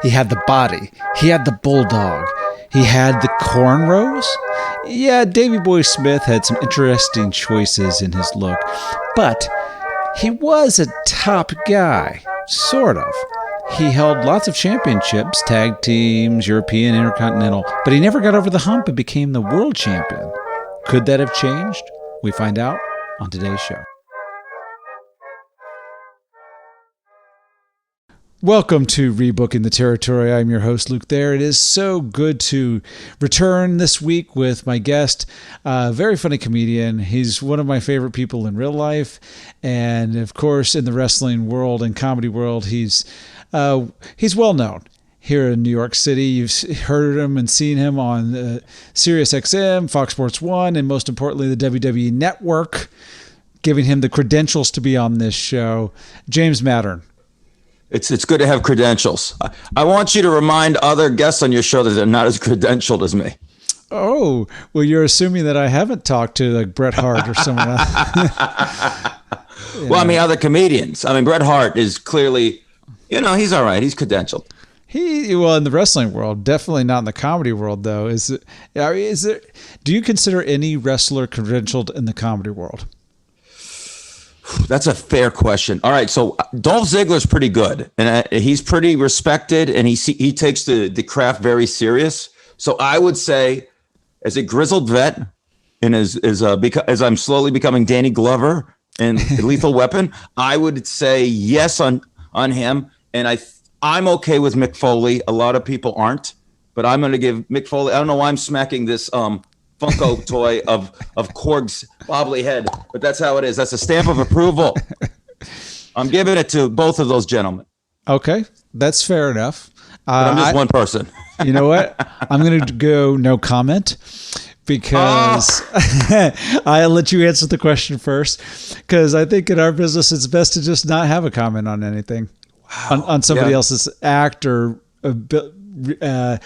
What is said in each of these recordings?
He had the body. He had the Bulldog. He had the cornrows. Yeah, Davey Boy Smith had some interesting choices in his look, but he was a top guy, sort of. He held lots of championships, tag teams, European, Intercontinental, but he never got over the hump and became the world champion. Could that have changed? We find out on today's show. Welcome to Rebooking the Territory. I'm your host, Luke Thayer. It is so good to return this week with my guest, a very funny comedian. He's one of my favorite people in real life. And of course, in the wrestling world and comedy world, he's well known here in New York City. You've heard him and seen him on Sirius XM, Fox Sports 1, and most importantly, the WWE Network, giving him the credentials to be on this show. James Mattern. It's good to have credentials. I want you to remind other guests on your show that they're not as credentialed as me. Oh, well, you're assuming that I haven't talked to like Bret Hart or someone else. Well, I mean, other comedians. I mean, Bret Hart is clearly, he's all right. He's credentialed. Well, in the wrestling world, definitely not in the comedy world, though. Do you consider any wrestler credentialed in the comedy world? That's a fair question. All right, so Dolph Ziggler's pretty good, and he's pretty respected, and he takes the craft very serious. So I would say, as a grizzled vet, and as I'm slowly becoming Danny Glover in Lethal Weapon, I would say yes on him. And I'm okay with Mick Foley. A lot of people aren't, but I'm going to give Mick Foley. I don't know why I'm smacking this Funko toy of Korg's bobbly head, but that's how it is. That's a stamp of approval. I'm giving it to both of those gentlemen. Okay, that's fair enough. But I'm just one person. You know what? I'm going to go no comment because I'll let you answer the question first, because I think in our business it's best to just not have a comment on anything. Wow. on somebody else's act or not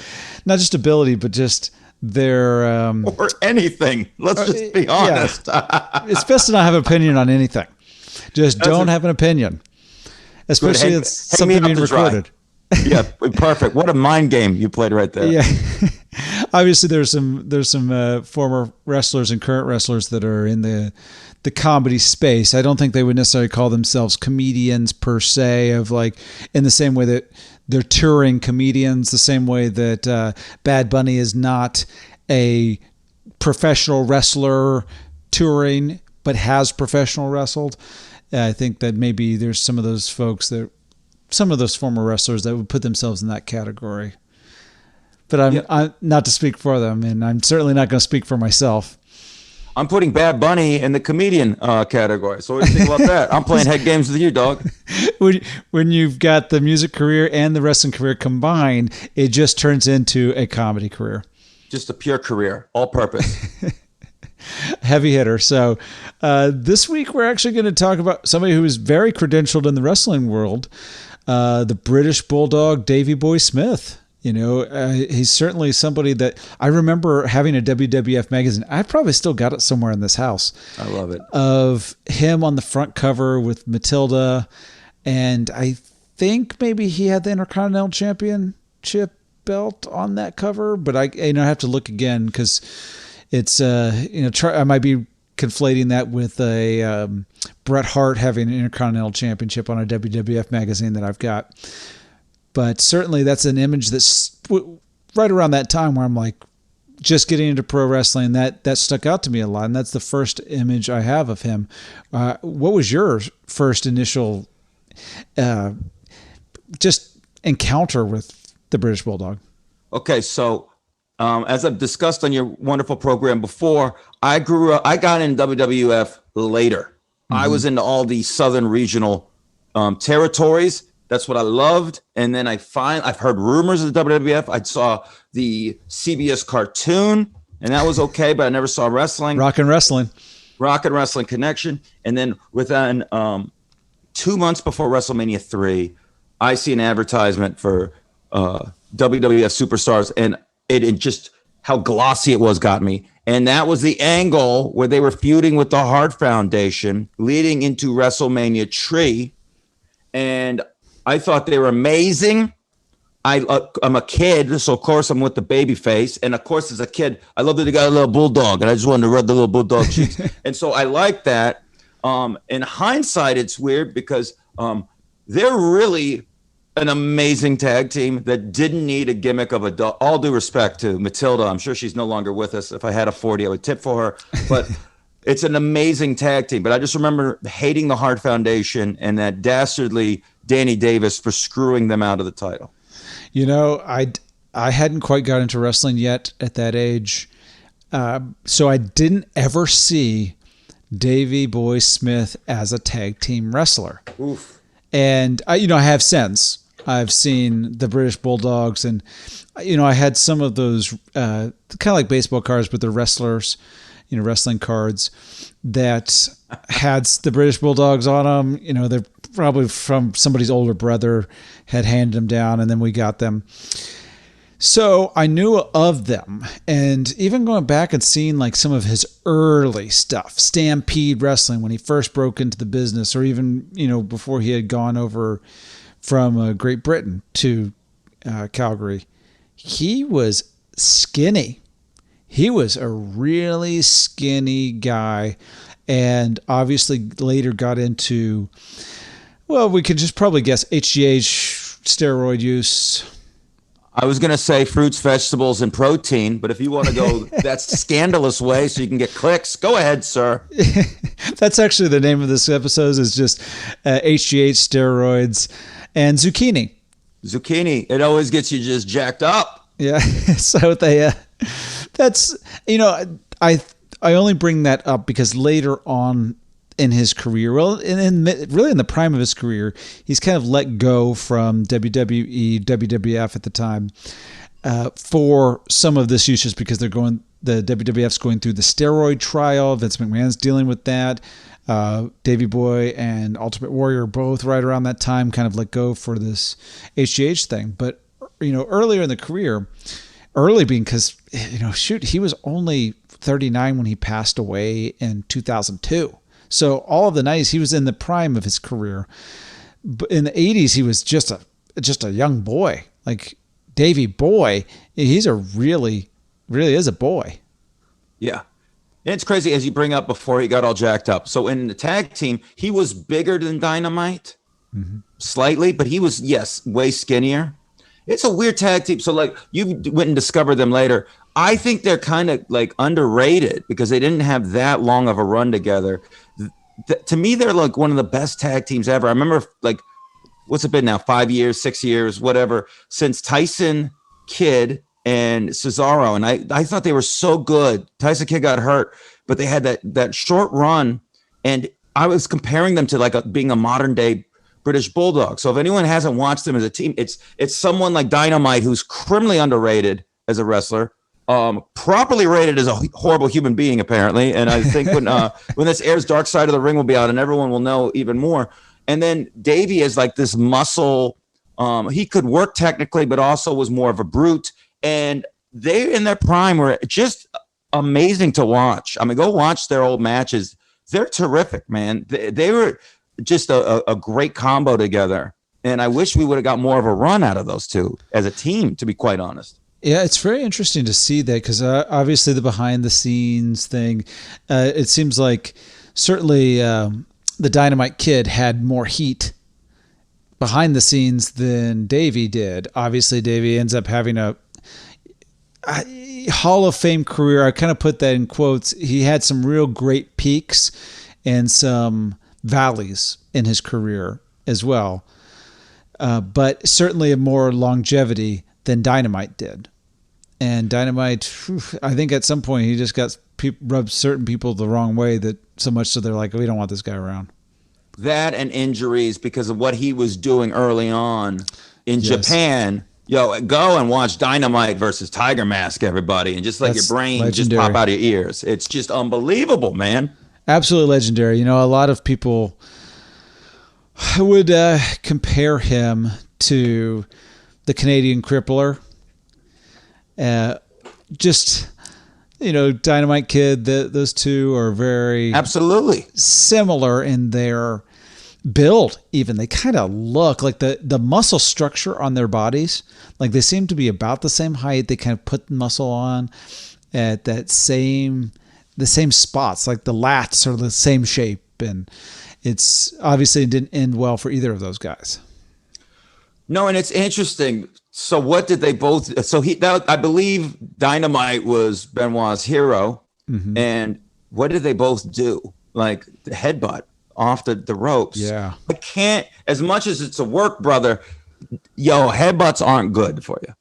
just ability, but just their or anything. Let's just be honest. Yeah. It's best to not have an opinion on anything. Just don't have an opinion, especially if it's something being recorded. Yeah, perfect. What a mind game you played right there. Yeah. Obviously, there's some former wrestlers and current wrestlers that are in the comedy space. I don't think they would necessarily call themselves comedians per se, of like in the same way that they're touring comedians, the same way that Bad Bunny is not a professional wrestler touring, but has professional wrestled. I think that maybe there's some of those former wrestlers that would put themselves in that category. But I'm not to speak for them, and I'm certainly not going to speak for myself. I'm putting Bad Bunny in the comedian category. So what do you think about that? I'm playing head games with you, dog. When you've got the music career and the wrestling career combined, it just turns into a comedy career. Just a pure career, all purpose. Heavy hitter. So this week we're actually going to talk about somebody who is very credentialed in the wrestling world, the British Bulldog, Davey Boy Smith. He's certainly somebody that I remember having a WWF magazine. I probably still got it somewhere in this house. I love it. Of him on the front cover with Matilda. And I think maybe he had the Intercontinental Championship belt on that cover, but I have to look again because it's, I might be conflating that with a Bret Hart having an Intercontinental Championship on a WWF magazine that I've got. But certainly that's an image that's right around that time where I'm like just getting into pro wrestling. That stuck out to me a lot. And that's the first image I have of him. What was your first initial just encounter with the British Bulldog? Okay, so as I've discussed on your wonderful program before, I got in WWF later. Mm-hmm. I was into all the Southern regional territories. That's what I loved. And then I've heard rumors of the WWF. I saw the CBS cartoon, and that was okay, but I never saw wrestling. Rock and Wrestling Connection. And then within 2 months before WrestleMania 3, I see an advertisement for WWF Superstars, and it just how glossy it was got me. And that was the angle where they were feuding with the Hart Foundation leading into WrestleMania 3. And I thought they were amazing. I'm a kid, so of course I'm with the baby face, and of course as a kid, I love that they got a little bulldog, and I just wanted to rub the little bulldog cheeks, and so I like that. In hindsight, it's weird because they're really an amazing tag team that didn't need a gimmick of a dog. All due respect to Matilda, I'm sure she's no longer with us. If I had a 40, I would tip for her, but. It's an amazing tag team, but I just remember hating the Hart Foundation and that dastardly Danny Davis for screwing them out of the title. You know, I hadn't quite got into wrestling yet at that age, so I didn't ever see Davey Boy Smith as a tag team wrestler. Oof. And I have since. I've seen the British Bulldogs, and I had some of those kind of like baseball cards, but the wrestlers. Wrestling cards that had the British Bulldogs on them. They're probably from somebody's older brother had handed them down, and then we got them. So I knew of them, and even going back and seeing like some of his early stuff, Stampede Wrestling, when he first broke into the business, or even, before he had gone over from Great Britain to Calgary, he was skinny. He was a really skinny guy, and obviously later got into, well, we could just probably guess HGH, steroid use. I was going to say fruits, vegetables, and protein, but if you want to go that scandalous way so you can get clicks, go ahead, sir. That's actually the name of this episode, is just HGH, steroids, and zucchini. Zucchini. It always gets you just jacked up. Yeah, so that's, I only bring that up because later on in his career, well, really in the prime of his career, he's kind of let go from WWE, WWF at the time for some of this use, just because the WWF's going through the steroid trial. Vince McMahon's dealing with that. Davey Boy and Ultimate Warrior both right around that time kind of let go for this HGH thing. But, earlier in the career, early being because, he was only 39 when he passed away in 2002. So all of the 90s, he was in the prime of his career. But in the 80s, he was just a young boy. Like Davey Boy, he's really is a boy. Yeah. And it's crazy, as you bring up before he got all jacked up. So in the tag team, he was bigger than Dynamite, slightly, but he was, yes, way skinnier. It's a weird tag team. So like you went and discovered them later. I think they're kind of like underrated because they didn't have that long of a run together. To me, they're like one of the best tag teams ever. I remember, like, what's it been now? 5 years, 6 years, whatever, since Tyson Kidd and Cesaro. And I thought they were so good. Tyson Kidd got hurt, but they had that short run. And I was comparing them to being a modern day British Bulldog. So if anyone hasn't watched them as a team, it's someone like Dynamite, who's criminally underrated as a wrestler, properly rated as a horrible human being, apparently. And I think when this airs, Dark Side of the Ring will be out and everyone will know even more. And then Davey is like this muscle. He could work technically, but also was more of a brute. And they, in their prime, were just amazing to watch. I mean, go watch their old matches. They're terrific, man. They were just a great combo together. And I wish we would have got more of a run out of those two as a team, to be quite honest. Yeah, it's very interesting to see that because obviously the behind the scenes thing, it seems like certainly the Dynamite Kid had more heat behind the scenes than Davey did. Obviously, Davey ends up having a Hall of Fame career. I kind of put that in quotes. He had some real great peaks and some valleys in his career as well, but certainly a more longevity than Dynamite did. And Dynamite, I think at some point he just got rubbed certain people the wrong way, that so much so they're like, we don't want this guy around. That and injuries because of what he was doing early on in Japan. Yo, go and watch Dynamite versus Tiger Mask, everybody, and just let your brain legendary. Just pop out of your ears. It's just unbelievable, man. Absolutely legendary. A lot of people would compare him to the Canadian Crippler. Dynamite Kid, those two are very absolutely similar in their build even. They kind of look like the muscle structure on their bodies, like they seem to be about the same height. They kind of put muscle on at the same spots, like the lats are the same shape. And it's obviously it didn't end well for either of those guys. No, and it's interesting. So what did they both? So I believe Dynamite was Benoit's hero, and what did they both do? Like the headbutt off the ropes. Yeah, I can't. As much as it's a work, brother. Yo, headbutts aren't good for you.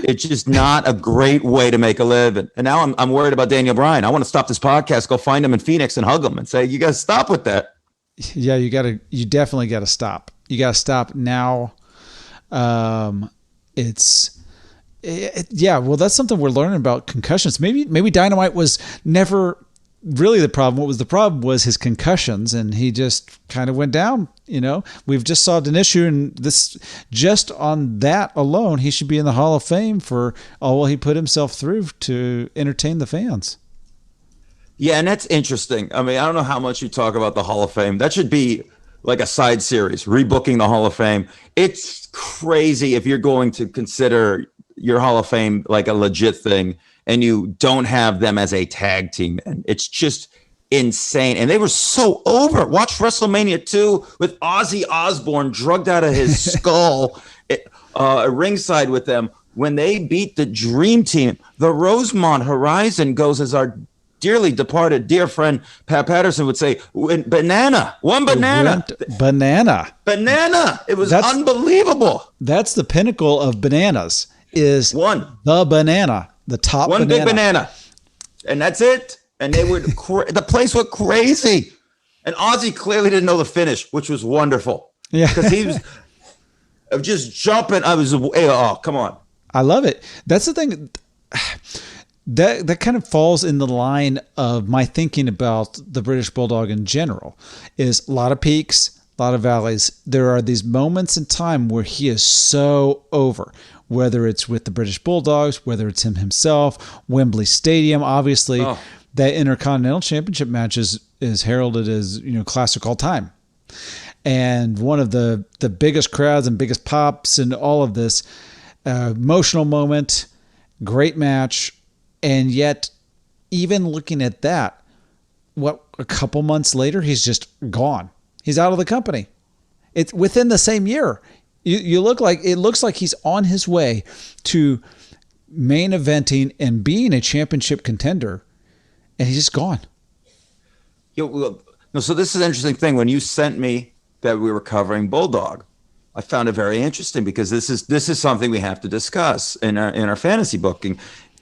It's just not a great way to make a living. And now I'm worried about Daniel Bryan. I want to stop this podcast, go find him in Phoenix and hug him and say, "You got to stop with that." Yeah, you definitely got to stop. You got to stop now. Well, that's something we're learning about concussions. Maybe Dynamite was never really the problem. What was the problem was his concussions, and he just kind of went down. We've just solved an issue, and this just on that alone, he should be in the Hall of Fame for all he put himself through to entertain the fans. Yeah, and that's interesting. I mean, I don't know how much you talk about the Hall of Fame. That should be like a side series, rebooking the Hall of Fame. It's crazy if you're going to consider your Hall of Fame like a legit thing and you don't have them as a tag team. And it's just insane. And they were so over. Watch WrestleMania 2 with Ozzy Osbourne drugged out of his skull ringside with them. When they beat the Dream Team, the Rosemont Horizon goes as our dearly departed dear friend Pat Patterson would say, one banana. Banana. It was unbelievable. That's the pinnacle of bananas. Is the banana, the top one banana. big banana, and that's it. And they would the place went crazy, and Ozzy clearly didn't know the finish, which was wonderful. Yeah, because he was just jumping. Oh, come on! I love it. That's the thing. That kind of falls in the line of my thinking about the British Bulldog in general. Is a lot of peaks, a lot of valleys. There are these moments in time where he is so over. Whether it's with the British Bulldogs, whether it's him himself, Wembley Stadium, obviously, that Intercontinental Championship match is heralded as classic all time, and one of the biggest crowds and biggest pops and all of this emotional moment, great match, and yet even looking at that, a couple months later he's just gone. He's out of the company. It's within the same year. It looks like he's on his way to main eventing and being a championship contender, and he's just gone. So this is an interesting thing. When you sent me that we were covering Bulldog, I found it very interesting because this is something we have to discuss in our fantasy booking.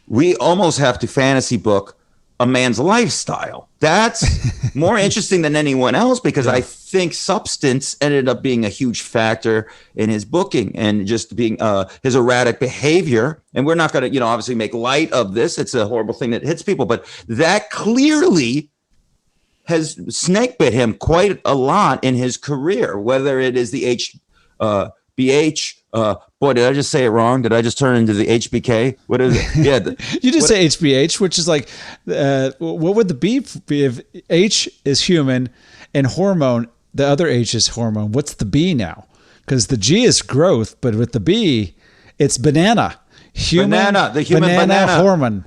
We almost have to fantasy book a man's lifestyle. That's more interesting than anyone else because I think substance ended up being a huge factor in his booking and just being his erratic behavior. And we're not going to, obviously make light of this. It's a horrible thing that hits people, but that clearly has snake bit him quite a lot in his career, whether it is the BH. Boy, did I just say it wrong? Did I just turn into the HBK? What is it? Yeah, you just say HBH, which is like, what would the B be if H is human and hormone? The other H is hormone. What's the B now? Because the G is growth, but with the B, it's banana. The human banana hormone.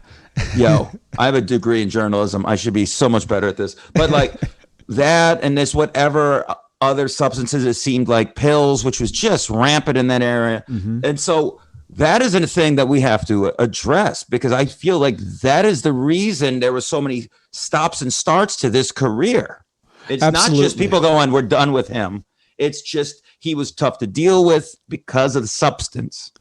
Yo, I have a degree in journalism. I should be so much better at this. But like that and this whatever other substances, it seemed like pills, which was just rampant in that area. Mm-hmm. And so that isn't a thing that we have to address because I feel like that is the reason there were so many stops and starts to this career. It's Absolutely. Not just people going, we're done with him. It's just he was tough to deal with because of the substance.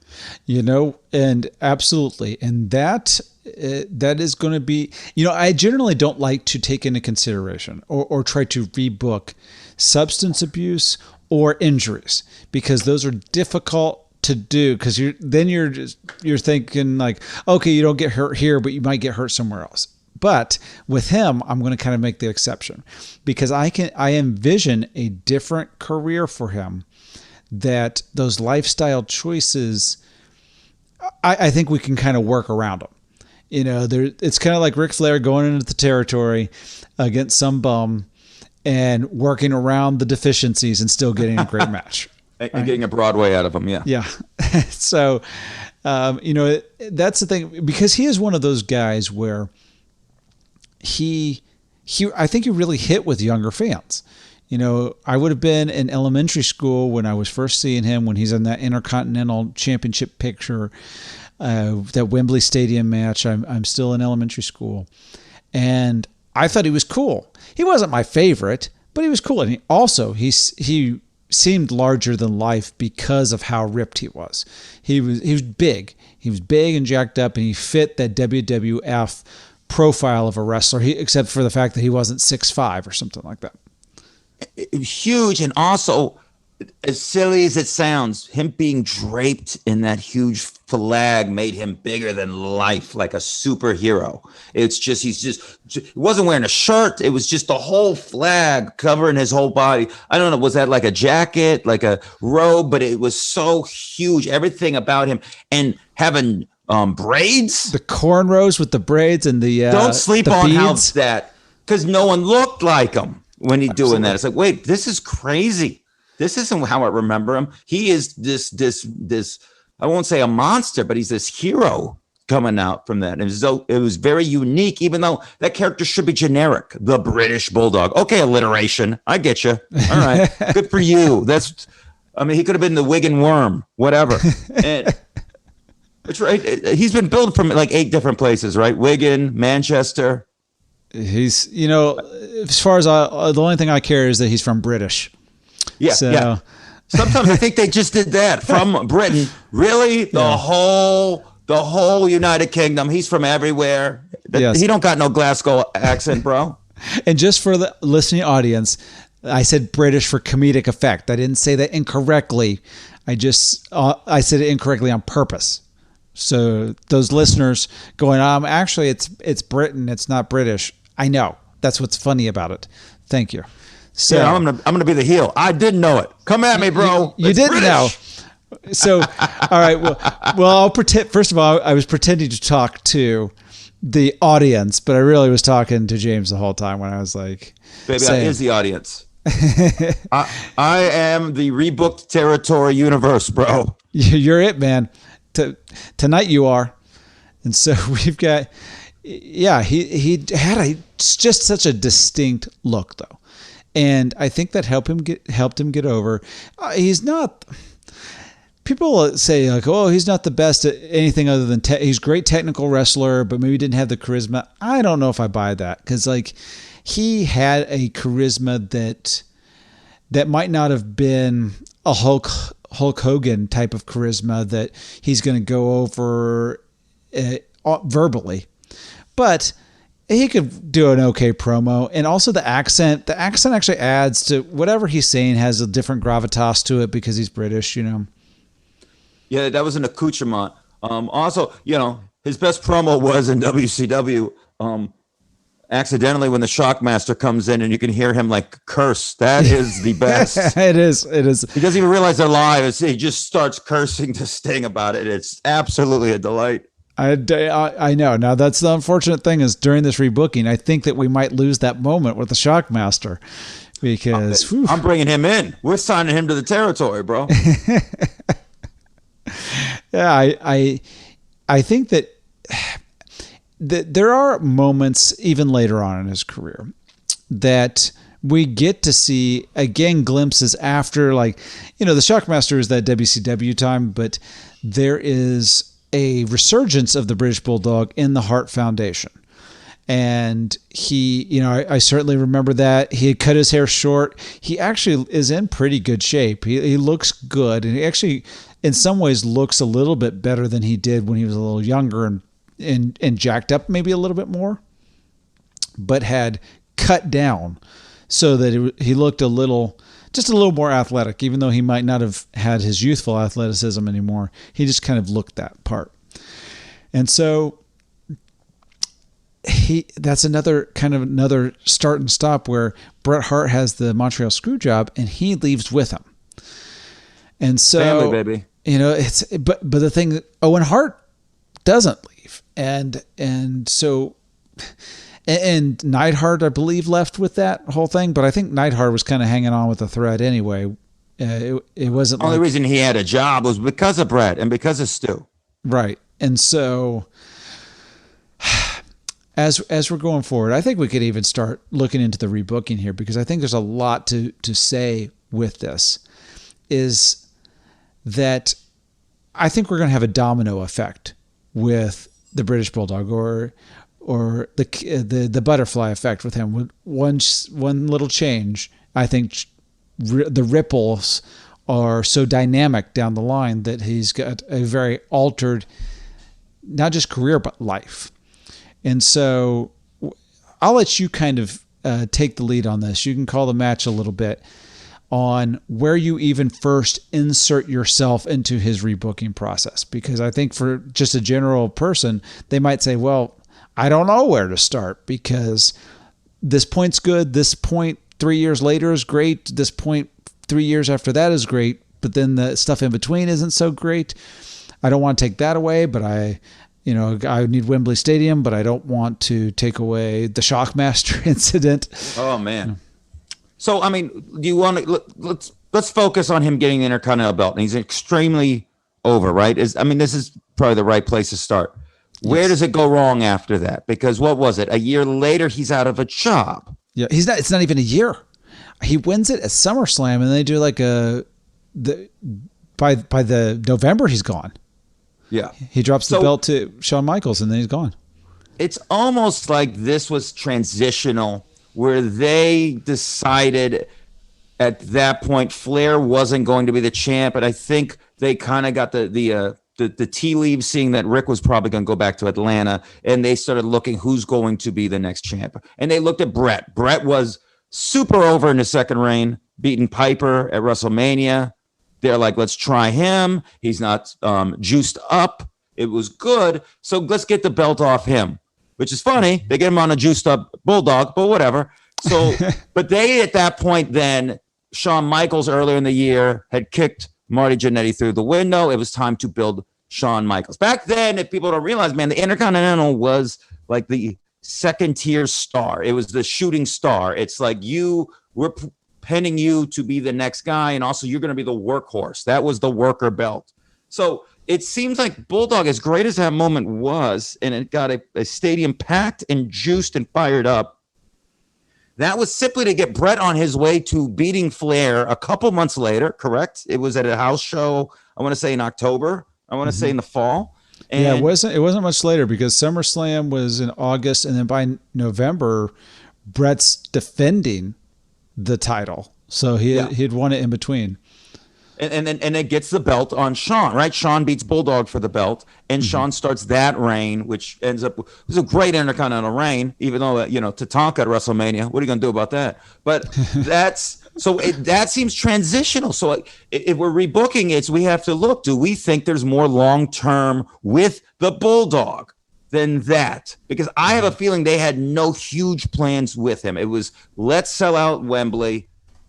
And absolutely. And that is going to be, I generally don't like to take into consideration or try to rebook substance abuse or injuries because those are difficult to do because you're thinking like, okay, you don't get hurt here, but you might get hurt somewhere else. But with him, I'm going to kind of make the exception because I envision a different career for him, that those lifestyle choices, I think we can kind of work around them. It's kind of like Ric Flair going into the territory against some bum and working around the deficiencies and still getting a great match. And getting a Broadway out of him, yeah. Yeah. So, that's the thing, because he is one of those guys where I think he really hit with younger fans. I would have been in elementary school when I was first seeing him, when he's in that Intercontinental Championship picture, that Wembley Stadium match. I'm still in elementary school. And I thought he was cool. He wasn't my favorite, but he was cool. And he seemed larger than life because of how ripped he was. He was big. He was big and jacked up, and he fit that WWF profile of a wrestler, except for the fact that he wasn't 6'5" or something like that. Huge, and also, as silly as it sounds, him being draped in that huge flag made him bigger than life, like a superhero. It's just, he wasn't wearing a shirt. It was just the whole flag covering his whole body. I don't know, was that like a jacket, like a robe? But it was so huge, everything about him. And having braids. The cornrows with the braids and the don't sleep the on beads. How that, because no one looked like him when he's doing that. It's like, wait, this is crazy. This isn't how I remember him. He is this. I won't say a monster, but he's this hero coming out from that. It was very unique, even though that character should be generic. The British Bulldog. Okay, alliteration. I get you. All right, good for you. He could have been the Wigan Worm, whatever. And it's right. He's been billed from like 8 different places, right? Wigan, Manchester. He's, as far as the only thing I care is that he's from British. Yeah, so. Yeah. Sometimes I think they just did that from Britain. Really, the whole United Kingdom. He's from everywhere. Yes. He don't got no Glasgow accent, bro. And just for the listening audience, I said British for comedic effect. I didn't say that incorrectly. I said it incorrectly on purpose. So those listeners going, actually it's Britain, it's not British. I know. That's what's funny about it. Thank you. So yeah, I'm gonna be the heel. I didn't know it. Come at me, bro. You didn't know. So, all right. Well, I'll pretend. First of all, I was pretending to talk to the audience, but I really was talking to James the whole time when I was like, "Baby, I is the audience. I am the rebooked territory universe, bro. You're it, man. Tonight you are." And so we've got, he had just such a distinct look, though. And I think that helped him get over. He's not. People say like, "Oh, he's not the best at anything other than he's a great technical wrestler, but maybe didn't have the charisma." I don't know if I buy that, because like he had a charisma that might not have been a Hulk Hogan type of charisma that he's going to go over verbally, but he could do an okay promo. And also the accent actually adds to whatever he's saying, has a different gravitas to it because he's British, Yeah, that was an accoutrement. Also, his best promo was in WCW. Accidentally, when the Shockmaster comes in and you can hear him like curse. That is the best. It is. He doesn't even realize they're live. He just starts cursing to Sting about it. It's absolutely a delight. I know. Now, that's the unfortunate thing is during this rebooking, I think that we might lose that moment with the Shockmaster because I'm bringing him in. We're signing him to the territory, bro. Yeah, I think that there are moments even later on in his career that we get to see, again, glimpses after, like, the Shockmaster is that WCW time, but there is a resurgence of the British Bulldog in the Hart Foundation. And he, I certainly remember that. He had cut his hair short. He actually is in pretty good shape. He looks good. And he actually, in some ways, looks a little bit better than he did when he was a little younger and jacked up maybe a little bit more, but had cut down so that he looked just a little more athletic, even though he might not have had his youthful athleticism anymore. He just kind of looked that part. And so that's another start and stop where Bret Hart has the Montreal Screwjob and he leaves with him. And so, family, baby. But the thing, Owen Hart doesn't leave. And so And Neidhart, I believe, left with that whole thing, but I think Neidhart was kind of hanging on with the thread anyway. It wasn't the only reason he had a job was because of Brett and because of Stu. Right. And so as we're going forward, I think we could even start looking into the rebooking here, because I think there's a lot to say with this, is that I think we're going to have a domino effect with the British Bulldog, or the butterfly effect with him. With one little change, I think the ripples are so dynamic down the line that he's got a very altered, not just career, but life. And so I'll let you kind of take the lead on this. You can call the match a little bit on where you even first insert yourself into his rebooking process. Because I think for just a general person, they might say, well, I don't know where to start, because this point's good. This point 3 years later is great. This point 3 years after that is great. But then the stuff in between isn't so great. I don't want to take that away, but I need Wembley Stadium, but I don't want to take away the Shockmaster incident. Oh man. So, I mean, do you want to, let's focus on him getting the Intercontinental belt. And he's extremely over, right? This is probably the right place to start. Where does it go wrong after that? Because what was it? A year later, he's out of a job. Yeah. It's not even a year. He wins it at SummerSlam, and they do like by the November, he's gone. Yeah. He drops the belt to Shawn Michaels, and then he's gone. It's almost like this was transitional, where they decided at that point Flair wasn't going to be the champ. And I think they kind of got the tea leaves, seeing that Rick was probably going to go back to Atlanta, and they started looking who's going to be the next champ. And they looked at Brett. Brett was super over in his second reign, beating Piper at WrestleMania. They're like, let's try him. He's not juiced up. It was good. So let's get the belt off him, which is funny. They get him on a juiced up Bulldog, but whatever. So, but they, at that point, then Shawn Michaels earlier in the year had kicked Marty Jannetty through the window. It was time to build Shawn Michaels. Back then, if people don't realize, man, the Intercontinental was like the second tier star. It was the shooting star. It's like we're penning you to be the next guy, and also you're going to be the workhorse. That was the worker belt. So it seems like Bulldog, as great as that moment was, and it got a stadium packed and juiced and fired up, that was simply to get Brett on his way to beating Flair a couple months later, correct? It was at a house show, I want to say in October. I want to say in the fall. And yeah, it wasn't much later, because SummerSlam was in August, and then by November, Brett's defending the title. So he'd won it in between. And it gets the belt on Shawn, right? Shawn beats Bulldog for the belt, and Shawn starts that reign, which ends up, it was a great Intercontinental reign, even though, Tatanka at WrestleMania. What are you going to do about that? But that seems transitional. So if we're rebooking it, we have to look, do we think there's more long-term with the Bulldog than that? Because I have a feeling they had no huge plans with him. It was, let's sell out Wembley.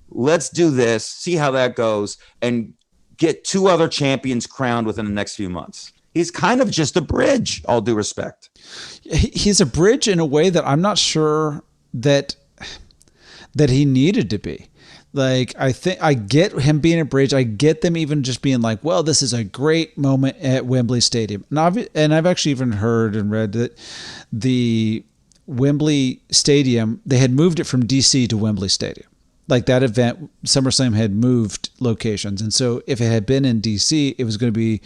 Let's do this, see how that goes, and get two other champions crowned within the next few months. He's kind of just a bridge, all due respect. He's a bridge in a way that I'm not sure that he needed to be. Like, I think I get him being a bridge. I get them even just being like, well, this is a great moment at Wembley Stadium. And I've actually even heard and read that the Wembley Stadium, they had moved it from DC to Wembley Stadium. Like, that event, SummerSlam had moved locations. And so if it had been in DC, it was going to be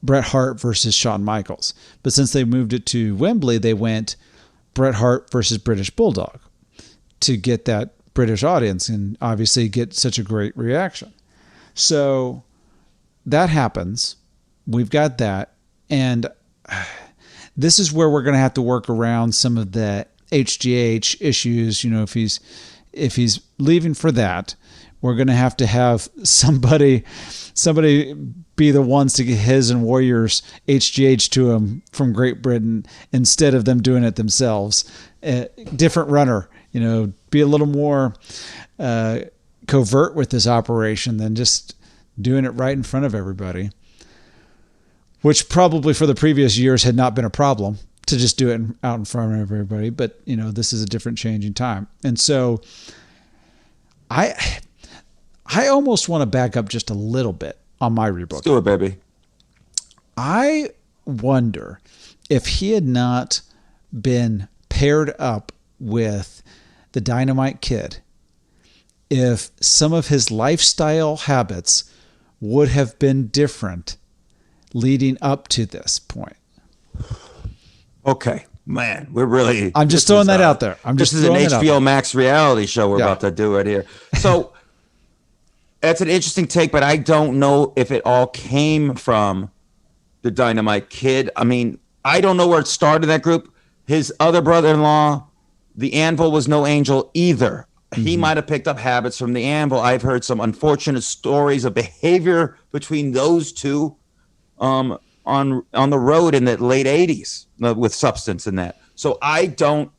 Bret Hart versus Shawn Michaels. But since they moved it to Wembley, they went Bret Hart versus British Bulldog to get that British audience and obviously get such a great reaction. So that happens. We've got that. And this is where we're going to have to work around some of the HGH issues. If he's leaving for that, we're going to have somebody be the ones to get his and Warriors HGH to him from Great Britain instead of them doing it themselves. Different runner, be a little more covert with this operation than just doing it right in front of everybody, which probably for the previous years had not been a problem. to just do it out in front of everybody. But, this is a different changing time. And so I almost want to back up just a little bit on my rebook. Let's do it, baby. I wonder if he had not been paired up with the Dynamite Kid, if some of his lifestyle habits would have been different leading up to this point. Okay, man, we're really... I'm just throwing that out there. This is an HBO Max reality show we're about to do right here. So that's an interesting take, but I don't know if it all came from the Dynamite Kid. I mean, I don't know where it started, that group. His other brother-in-law, the Anvil, was no angel either. He might have picked up habits from the Anvil. I've heard some unfortunate stories of behavior between those two on the road in the late 80s with substance and that. So I don't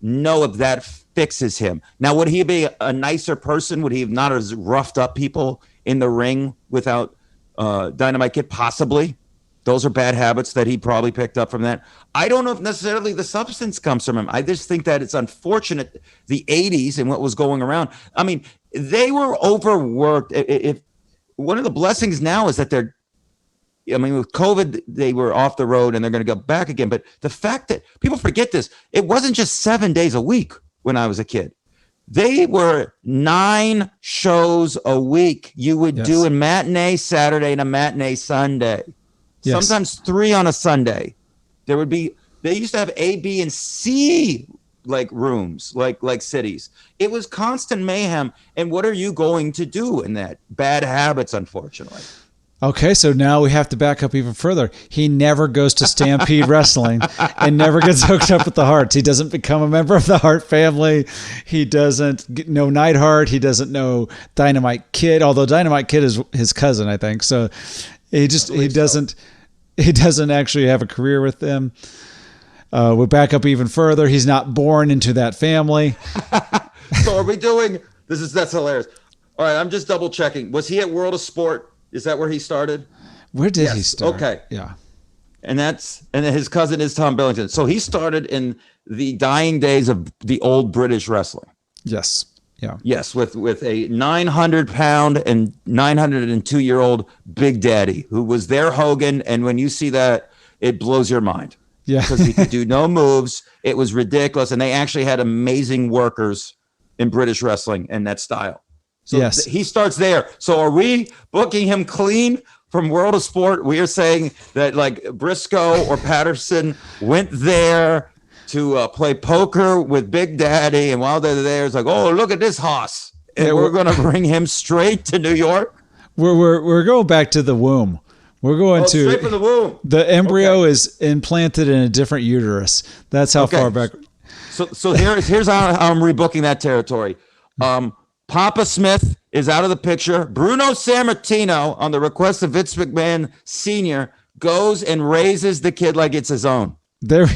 know if that fixes him. Now, would he be a nicer person? Would he have not as roughed up people in the ring without Dynamite Kid? Possibly. Those are bad habits that he probably picked up from that. I don't know if necessarily the substance comes from him. I just think that it's unfortunate, the 80s and what was going around. I mean, they were overworked. If one of the blessings now is that with COVID, they were off the road and they're going to go back again. But the fact that people forget this, it wasn't just 7 days a week when I was a kid. They were 9 shows a week. You would do a matinee Saturday and a matinee Sunday. Yes. Sometimes 3 on a Sunday. They used to have A, B, and C rooms, like cities. It was constant mayhem. And what are you going to do in that? Bad habits, unfortunately. Okay, so now we have to back up even further. He never goes to Stampede Wrestling and never gets hooked up with the Harts. He doesn't become a member of the Hart family. He doesn't know Neidhart. He doesn't know Dynamite Kid, although Dynamite Kid is his cousin, I think. So he doesn't actually have a career with them. We'll back up even further. He's not born into that family. So are we doing that's hilarious. All right, I'm just double checking. Was he at World of Sport? Is that where he started? Where did he start? Okay. Yeah. And his cousin is Tom Billington. So he started in the dying days of the old British wrestling. Yes. Yeah. Yes, with a 900-pound and 902-year-old Big Daddy who was their Hogan. And when you see that, it blows your mind. Yeah. Because he could do no moves. It was ridiculous. And they actually had amazing workers in British wrestling in that style. So yes. He starts there. So are we booking him clean from World of Sport? We are saying that Briscoe or Patterson went there to play poker with Big Daddy, and while they're there, it's oh, look at this hoss, and we're going to bring him straight to New York. We're going back to the womb. We're going to straight from the womb. The embryo is implanted in a different uterus. That's how far back. So here's how I'm rebooking that territory. Papa Smith is out of the picture. Bruno Sammartino, on the request of Vince McMahon Sr., goes and raises the kid like it's his own. There.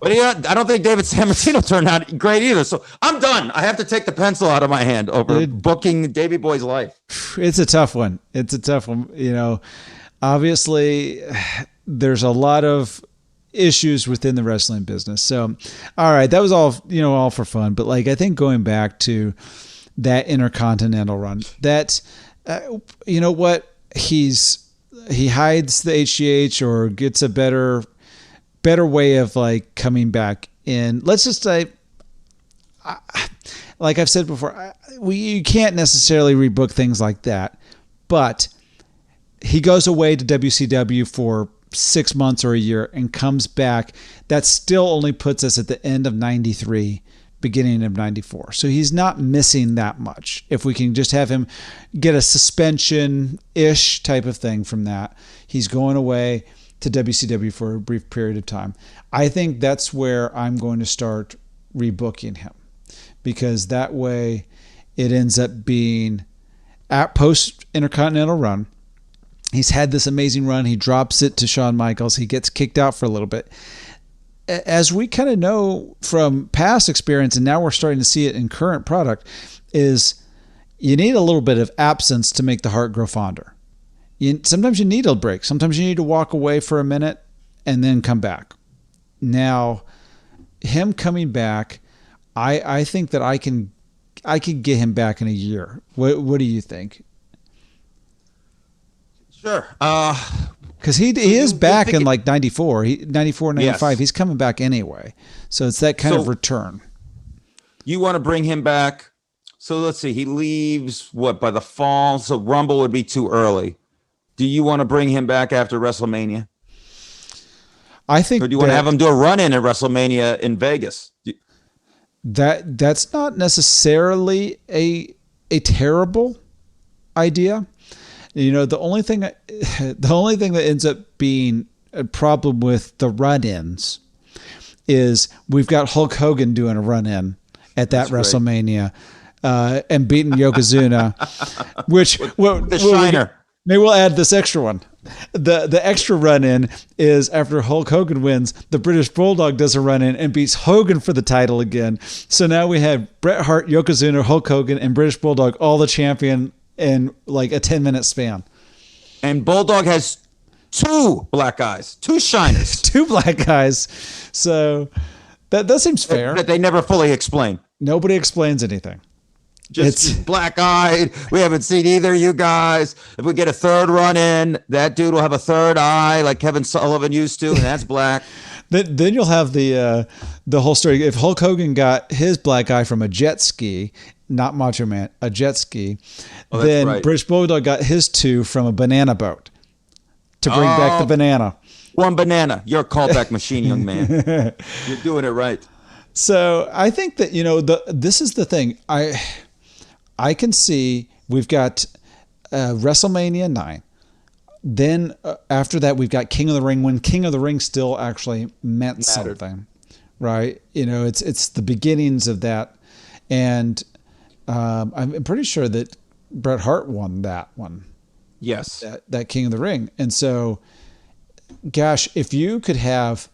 But I don't think David Sammartino turned out great either. So I'm done. I have to take the pencil out of my hand over booking Davey Boy's life. It's a tough one. Obviously, there's a lot of issues within the wrestling business. So, all right, that was all for fun. But I think going back to that Intercontinental run, that he hides the HGH or gets a better way of coming back in. Let's just say, like I've said before, you can't necessarily rebook things like that, but he goes away to WCW for 6 months or a year and comes back. That still only puts us at the end of 93, beginning of 94. So he's not missing that much. If we can just have him get a suspension-ish type of thing from that, he's going away to WCW for a brief period of time. I think that's where I'm going to start rebooking him, because that way it ends up being at post-Intercontinental run. He's had this amazing run. He drops it to Shawn Michaels. He gets kicked out for a little bit. As we kind of know from past experience, and now we're starting to see it in current product, is you need a little bit of absence to make the heart grow fonder. Sometimes you need a break. Sometimes you need to walk away for a minute and then come back. Now, him coming back, I think that I could get him back in a year. What do you think? Sure. Because he is back in like 94, 94, 95. Yes. He's coming back anyway. So it's that kind of return. You want to bring him back. So let's see. He leaves, by the fall? So Rumble would be too early. Do you want to bring him back after WrestleMania? I think. Or do you want to have him do a run-in at WrestleMania in Vegas? That's not necessarily a terrible idea. The only thing that ends up being a problem with the run-ins is we've got Hulk Hogan doing a run-in at that WrestleMania and beating Yokozuna, which the Shiner. Maybe we'll add this extra one. The extra run-in is after Hulk Hogan wins, the British Bulldog does a run-in and beats Hogan for the title again. So now we have Bret Hart, Yokozuna, Hulk Hogan, and British Bulldog all the champion in like a 10-minute span. And Bulldog has 2 black guys, 2 shiners. 2 black guys. So that seems fair. That they never fully explain. Nobody explains anything. Just black-eyed. We haven't seen either of you guys. If we get a third run in, that dude will have a third eye like Kevin Sullivan used to, and that's black. Then you'll have the whole story. If Hulk Hogan got his black eye from a jet ski, not Macho Man, a jet ski, then right. British Bulldog got his 2 from a banana boat to bring back the banana. One banana. You're a callback machine, young man. You're doing it right. So I think that, this is the thing. I can see we've got WrestleMania 9. Then after that, we've got King of the Ring, when King of the Ring still actually meant something, right? It's the beginnings of that. And I'm pretty sure that Bret Hart won that one. Yes. That King of the Ring. And so, gosh, if you could have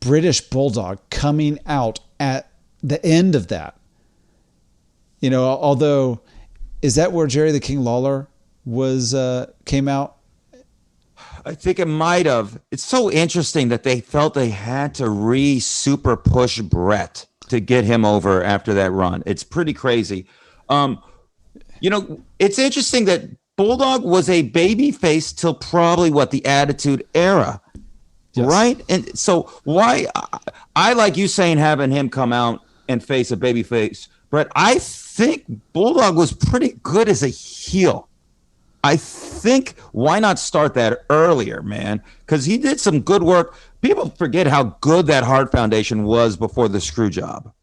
British Bulldog coming out at the end of that, although, is that where Jerry the King Lawler came out? I think it might have. It's so interesting that they felt they had to super push Bret to get him over after that run. It's pretty crazy. It's interesting that Bulldog was a babyface till probably the Attitude Era. Yes. Right? And so why I like you saying having him come out and face a babyface, Bret. I think Bulldog was pretty good as a heel. I think why not start that earlier, man? Because he did some good work. People forget how good that Hart Foundation was before the screw job,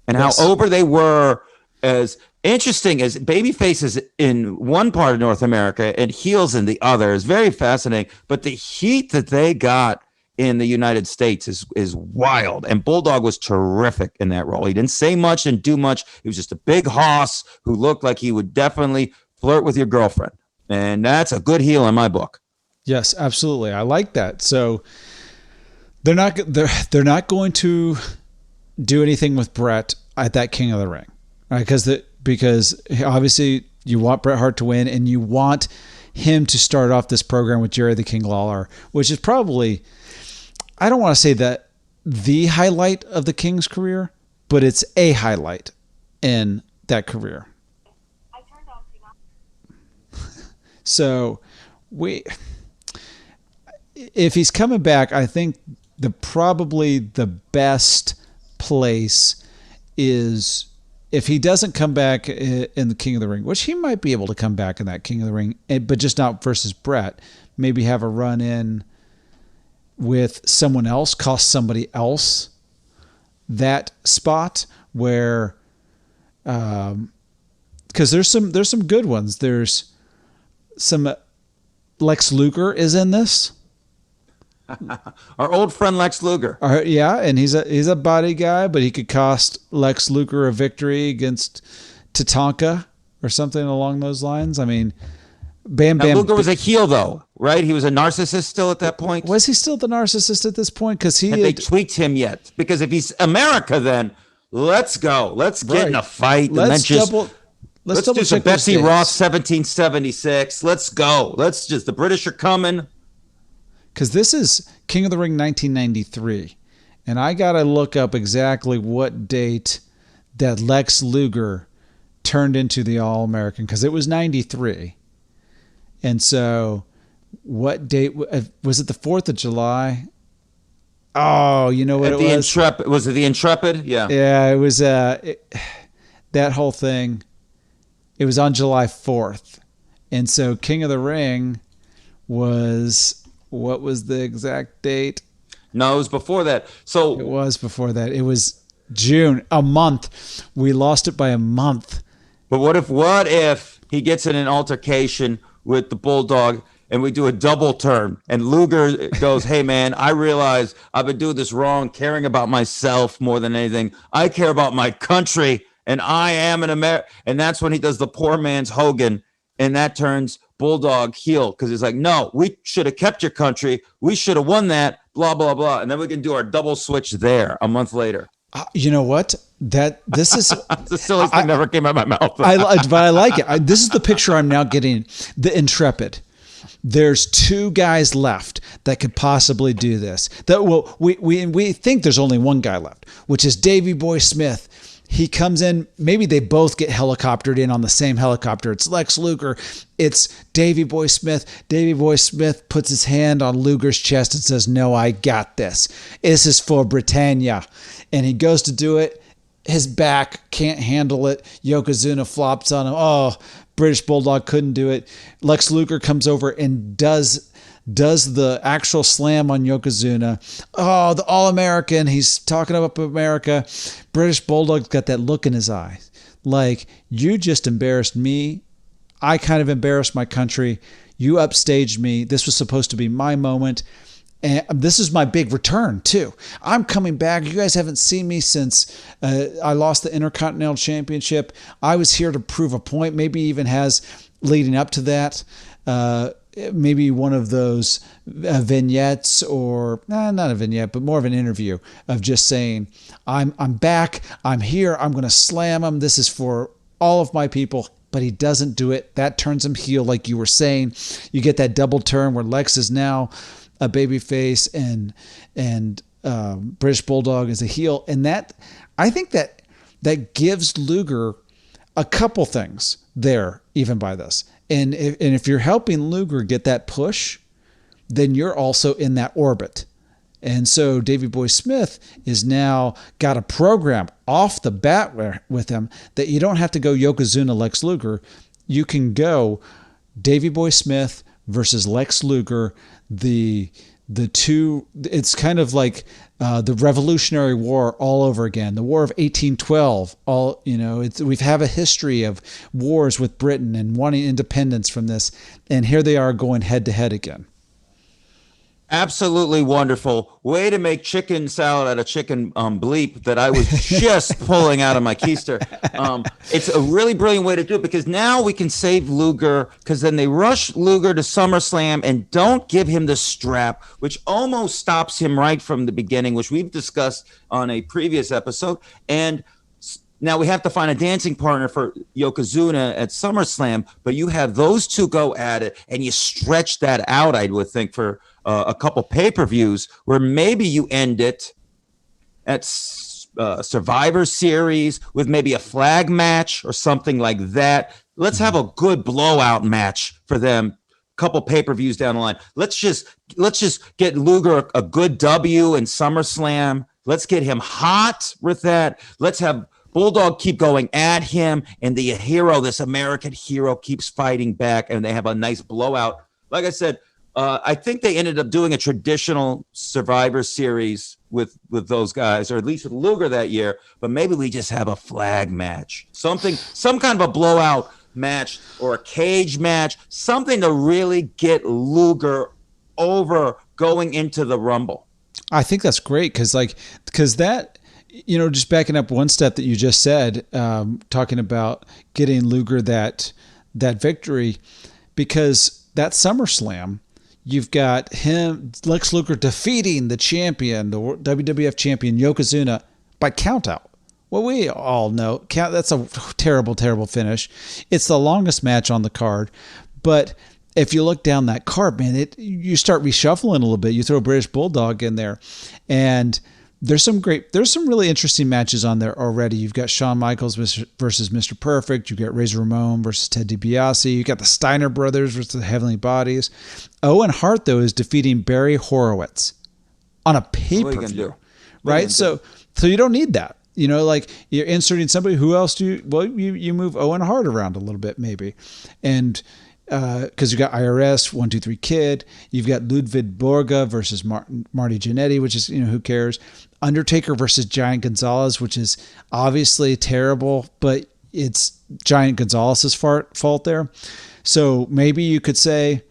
and how over they were. As interesting as babyfaces in one part of North America and heels in the other is very fascinating. But the heat that they got in the United States is wild. And Bulldog was terrific in that role. He didn't say much and do much. He was just a big hoss who looked like he would definitely flirt with your girlfriend. And that's a good heel in my book. Yes, absolutely. I like that. So they're not going to do anything with Bret at that King of the Ring, right? Because obviously you want Bret Hart to win, and you want him to start off this program with Jerry the King Lawler, which is probably, I don't want to say that the highlight of the King's career, but it's a highlight in that career. So if he's coming back, I think probably the best place is if he doesn't come back in the King of the Ring, which he might be able to come back in that King of the Ring, but just not versus Bret. Maybe have a run in with someone else, cost somebody else that spot where, because there's some good ones. There's some Lex Luger is in this. Our old friend Lex Luger. Yeah, and he's a body guy, but he could cost Lex Luger a victory against Tatanka or something along those lines. I mean, Bam Bam. Luger was a heel though, right? He was a narcissist still at that point. Was he still the narcissist at this point? Because they tweaked him yet? Because if he's America, then let's go. Let's get in a fight. Let's do some Betsy Ross 1776. Let's go. The British are coming. Because this is King of the Ring 1993. And I got to look up exactly what date that Lex Luger turned into the All-American, because it was 93. And so what date was it? The 4th of July? Oh, you know what At it the was? Intrepid. Was it the Intrepid? Yeah. Yeah, it was that whole thing. It was on July 4th. And so King of the Ring was, what was the exact date? No, it was before that. So It was before that. It was June, a month. We lost it by a month. but what if he gets in an altercation with the Bulldog and we do a double turn and Luger goes, "Hey man, I realize I've been doing this wrong, caring about myself more than anything. I care about my country and I am an American." And that's when he does the poor man's Hogan, and that turns Bulldog heel, because he's like, "No, we should have kept your country. We should have won that, blah, blah, blah." And then we can do our double switch there a month later. You know what? This is The silliest thing never came out of my mouth. but I like it. This is the picture I'm now getting. The Intrepid. There's 2 guys left that could possibly do this. We think there's only one guy left, which is Davey Boy Smith. He comes in. Maybe they both get helicoptered in on the same helicopter. It's Lex Luger. It's Davey Boy Smith. Davey Boy Smith puts his hand on Luger's chest and says, "No, I got this. This is for Britannia." And he goes to do it. His back can't handle it. Yokozuna flops on him. Oh, British Bulldog couldn't do it. Lex Luger comes over and does the actual slam on Yokozuna. Oh, the All-American. He's talking about America. British Bulldog's got that look in his eye. Like, you just embarrassed me. I kind of embarrassed my country. You upstaged me. This was supposed to be my moment. And this is my big return, too. I'm coming back. You guys haven't seen me since I lost the Intercontinental Championship. I was here to prove a point. Maybe even has leading up to that. Maybe one of those vignettes, or not a vignette, but more of an interview of just saying, I'm back. I'm here. I'm going to slam him. This is for all of my people. But he doesn't do it. That turns him heel, like you were saying. You get that double turn where Lex is now a babyface and British Bulldog is a heel, and that, I think that gives Luger a couple things there, even by this. And if you're helping Luger get that push, then you're also in that orbit. And so Davey Boy Smith is now got a program off the bat with him that you don't have to go Yokozuna Lex Luger. You can go Davey Boy Smith versus Lex Luger. The two, it's kind of like the Revolutionary War all over again. The War of 1812. We have a history of wars with Britain and wanting independence from this, and here they are going head to head again. Absolutely wonderful. Way to make chicken salad out of chicken bleep that I was just pulling out of my keister. It's a really brilliant way to do it, because now we can save Luger, because then they rush Luger to SummerSlam and don't give him the strap, which almost stops him right from the beginning, which we've discussed on a previous episode. And now we have to find a dancing partner for Yokozuna at SummerSlam, but you have those two go at it, and you stretch that out, I would think, for a couple pay-per-views, where maybe you end it at Survivor Series with maybe a flag match or something like that. Let's have a good blowout match for them. Couple pay-per-views down the line. Let's just get Luger a good W in SummerSlam. Let's get him hot with that. Let's have Bulldog keep going at him, and the hero, this American hero, keeps fighting back, and they have a nice blowout. Like I said, I think they ended up doing a traditional Survivor Series with those guys, or at least with Luger that year. But maybe we just have a flag match, some kind of a blowout match, or a cage match, something to really get Luger over going into the Rumble. I think that's great, because that, just backing up one step that you just said, talking about getting Luger that victory, because that SummerSlam, you've got Lex Luger defeating the champion, the WWF champion, Yokozuna, by countout. Well, we all know that's a terrible, terrible finish. It's the longest match on the card, but if you look down that card, man, you start reshuffling a little bit. You throw British Bulldog in there, and There's some really interesting matches on there already. You've got Shawn Michaels versus Mr. Perfect. You've got Razor Ramon versus Ted DiBiase. You've got the Steiner Brothers versus the Heavenly Bodies. Owen Hart, though, is defeating Barry Horowitz on a pay-per-view, right? So you don't need that. You know, like you're inserting somebody. Who else do you? Well, you move Owen Hart around a little bit, maybe, and because you got IRS 1-2-3 Kid, you've got Ludwig Borga versus Marty Jannetty, which is, you know, who cares? Undertaker versus Giant Gonzalez, which is obviously terrible, but it's Giant Gonzalez's fault there. So maybe you could say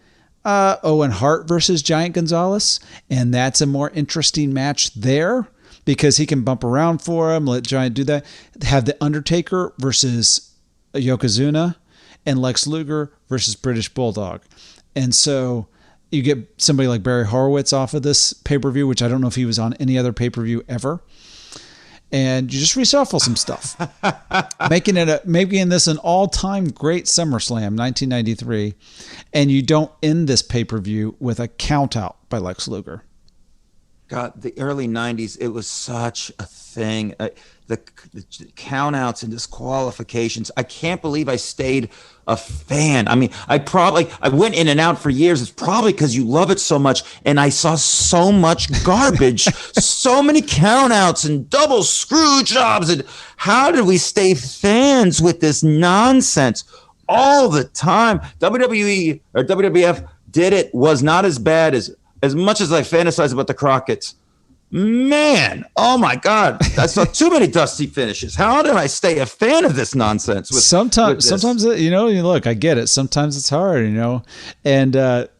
Owen Hart versus Giant Gonzalez, and that's a more interesting match there because he can bump around for him, let Giant do that. Have the Undertaker versus Yokozuna and Lex Luger versus British Bulldog. And so you get somebody like Barry Horowitz off of this pay-per-view, which I don't know if he was on any other pay-per-view ever. And you just reshuffle some stuff, making this an all-time great SummerSlam 1993. And you don't end this pay-per-view with a count-out by Lex Luger. God, the early 90s, it was such a thing. The count-outs and disqualifications. I can't believe I stayed a fan. I mean, I went in and out for years. It's probably because you love it so much. And I saw so much garbage, so many count-outs and double screw jobs. And how did we stay fans with this nonsense all the time? WWE or WWF was not as bad as much as I fantasize about the Crockett's. Man, oh my God, I saw too many dusty finishes. How did I stay a fan of this nonsense? Sometimes, you know, look, I get it. Sometimes it's hard, you know, and there's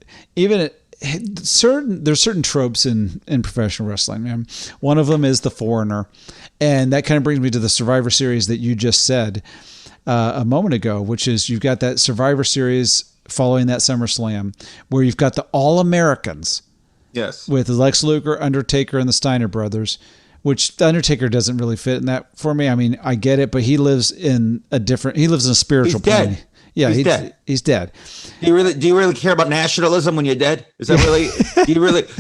certain tropes in professional wrestling, man. One of them is the foreigner, and that kind of brings me to the Survivor Series that you just said a moment ago, which is you've got that Survivor Series following that SummerSlam where you've got the All-Americans. Yes. With Lex Luger, Undertaker, and the Steiner Brothers, which the Undertaker doesn't really fit in that for me. I mean, I get it, but he lives in a spiritual plane. Dead. Yeah, he's dead. Do you really care about nationalism when you're dead? Is that really? do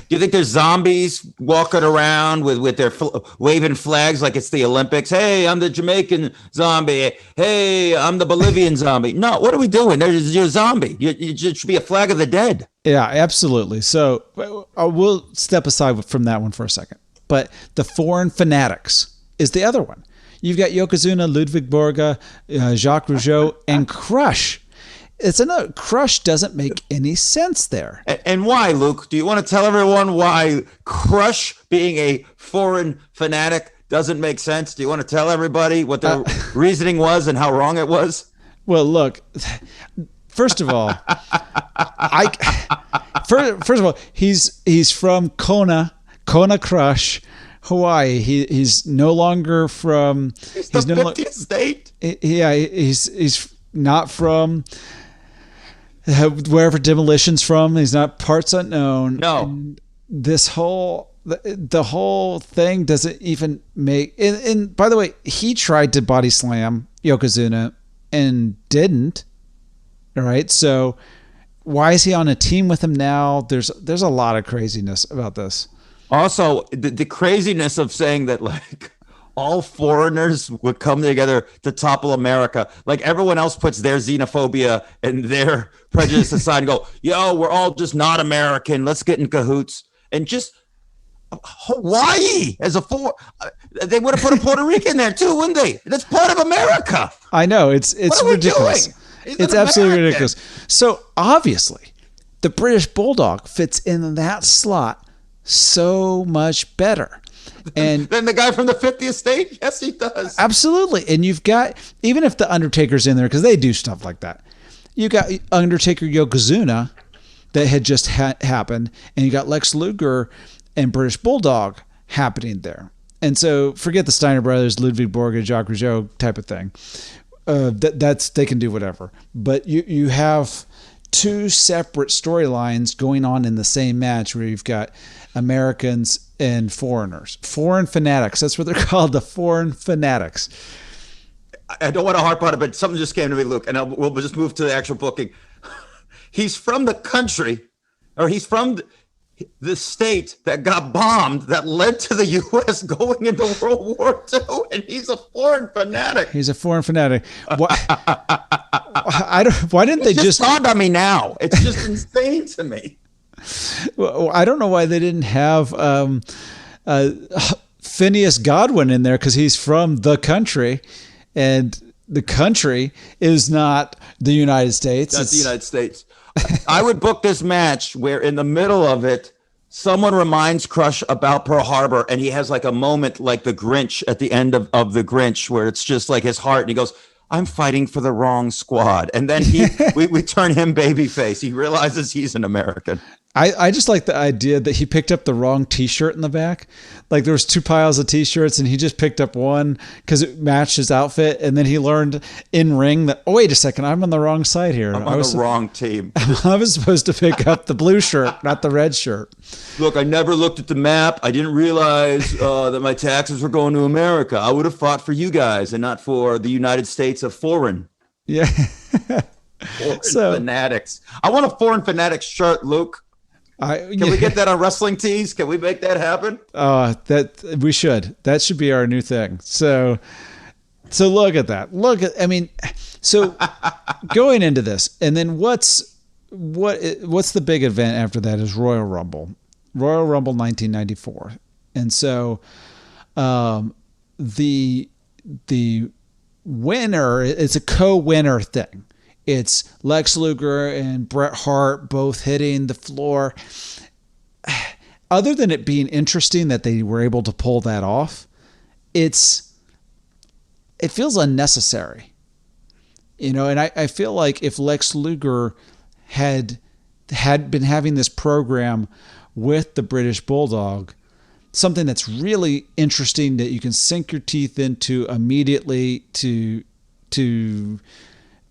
you think there's zombies walking around with their waving flags like it's the Olympics? Hey, I'm the Jamaican zombie. Hey, I'm the Bolivian zombie. No, what are we doing? You're a zombie. You should be a flag of the dead. Yeah, absolutely. So we'll step aside from that one for a second. But the Foreign Fanatics is the other one. You've got Yokozuna, Ludwig Borga, Jacques Rougeau, and Crush. Crush doesn't make any sense there. And why, Luke? Do you want to tell everyone why Crush being a foreign fanatic doesn't make sense? Do you want to tell everybody what the reasoning was and how wrong it was? Well, look, first of all, he's from Kona Crush, Hawaii. He's no longer from. He's the 50th state. Yeah, he's not from wherever Demolition's from. He's not Parts Unknown. No. And this whole the whole thing doesn't even make. And by the way, he tried to body slam Yokozuna and didn't. All right, so why is he on a team with him now? There's a lot of craziness about this. Also, the craziness of saying that like all foreigners would come together to topple America. Like everyone else puts their xenophobia and their prejudice aside and go, yo, we're all just not American. Let's get in cahoots. And just Hawaii as they would have put a Puerto Rican there too, wouldn't they? That's part of America. I know. It's ridiculous. It's absolutely ridiculous. So obviously the British Bulldog fits in that slot so much better. And then the guy from the 50th state? Yes, he does. Absolutely. And you've got, even if the Undertaker's in there, because they do stuff like that, you got Undertaker Yokozuna that had just happened, and you got Lex Luger and British Bulldog happening there. And so forget the Steiner Brothers, Ludwig Borga, Jacques Rougeau type of thing. They can do whatever. But you have two separate storylines going on in the same match where you've got Americans and foreigners. Foreign fanatics. That's what they're called, the Foreign Fanatics. I don't want to harp on it, but something just came to me, Luke, and we'll just move to the actual booking. He's from the country, or he's from the state that got bombed that led to the U.S. going into World War II, and he's a foreign fanatic. He's a foreign fanatic. Why didn't they just dawned on me now? It's just insane to me. Well, I don't know why they didn't have Phineas Godwin in there, because he's from the country, and the country is not the United States. Not the United States. I would book this match where in the middle of it, someone reminds Crush about Pearl Harbor, and he has like a moment like the Grinch at the end of the Grinch, where it's just like his heart, and he goes, I'm fighting for the wrong squad. And then we turn him babyface. He realizes he's an American. I just like the idea that he picked up the wrong T-shirt in the back. Like there was 2 piles of T-shirts, and he just picked up one because it matched his outfit. And then he learned in ring that, oh, wait a second, I'm on the wrong side here. I'm on the wrong team. I was supposed to pick up the blue shirt, not the red shirt. Look, I never looked at the map. I didn't realize that my taxes were going to America. I would have fought for you guys and not for the United States of foreign. Yeah. Foreign fanatics. I want a foreign fanatics shirt, Luke. Can we get that on Wrestling Tees? Can we make that happen? That we should. That should be our new thing. So look at that. So going into this, and then what's the big event after that is Royal Rumble 1994, and so the winner, it's a co-winner thing. It's Lex Luger and Bret Hart both hitting the floor. Other than it being interesting that they were able to pull that off, it feels unnecessary. And I feel like if Lex Luger had been having this program with the British Bulldog, something that's really interesting that you can sink your teeth into immediately to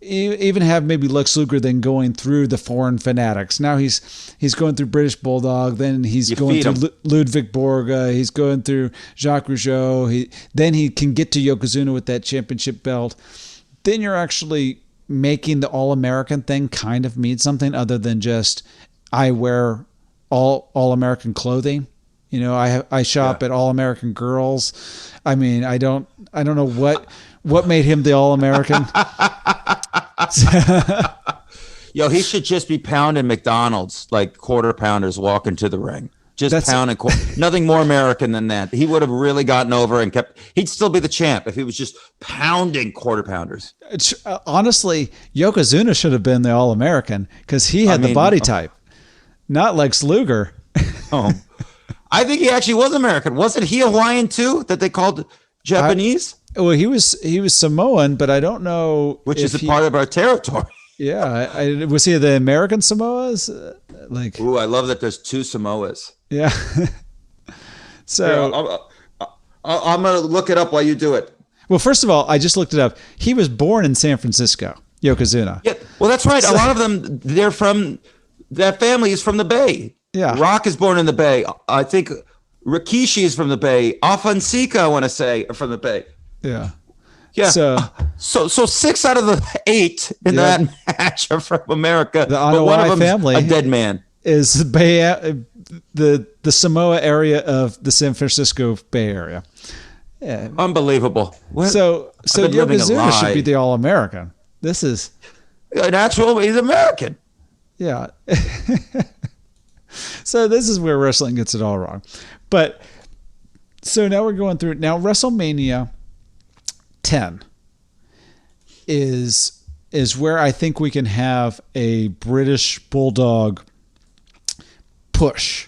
even have maybe Lex Luger then going through the foreign fanatics. Now he's going through British Bulldog, then he's going through Ludwig Borga, he's going through Jacques Rougeau, then he can get to Yokozuna with that championship belt. Then you're actually making the All-American thing kind of mean something other than just I wear all-American clothing. I shop at All-American Girls. I mean, I don't know what made him the All-American. Yo, he should just be pounding McDonald's like quarter pounders walking to the ring. Pounding. Nothing more American than that. He would have really gotten over and he'd still be the champ if he was just pounding quarter pounders. Honestly, Yokozuna should have been the All-American because he had the body type, not Lex Luger. I think he actually was American. Wasn't he Hawaiian too, that they called Japanese? Well, he was Samoan, but I don't know which is a part of our territory. Yeah, was he the American Samoas? Ooh, I love that there's 2 Samoas. Yeah. So I'm gonna look it up while you do it. Well, first of all, I just looked it up. He was born in San Francisco, Yokozuna. Yeah, well, that's right. A lot of them, they're from that family is from the Bay. Yeah, Rock is born in the Bay. I think Rikishi is from the Bay. Afonseca, I want to say, are from the Bay. Yeah. Yeah. So 6 out of the 8 in that match are from America. The Onawai family, a dead man, is the Samoa area of the San Francisco Bay Area. Yeah. Unbelievable. So Yokozuna should be the All-American. This is natural. He's American. Yeah. So this is where wrestling gets it all wrong. But so now we're going through now WrestleMania 10 is where I think we can have a British Bulldog push.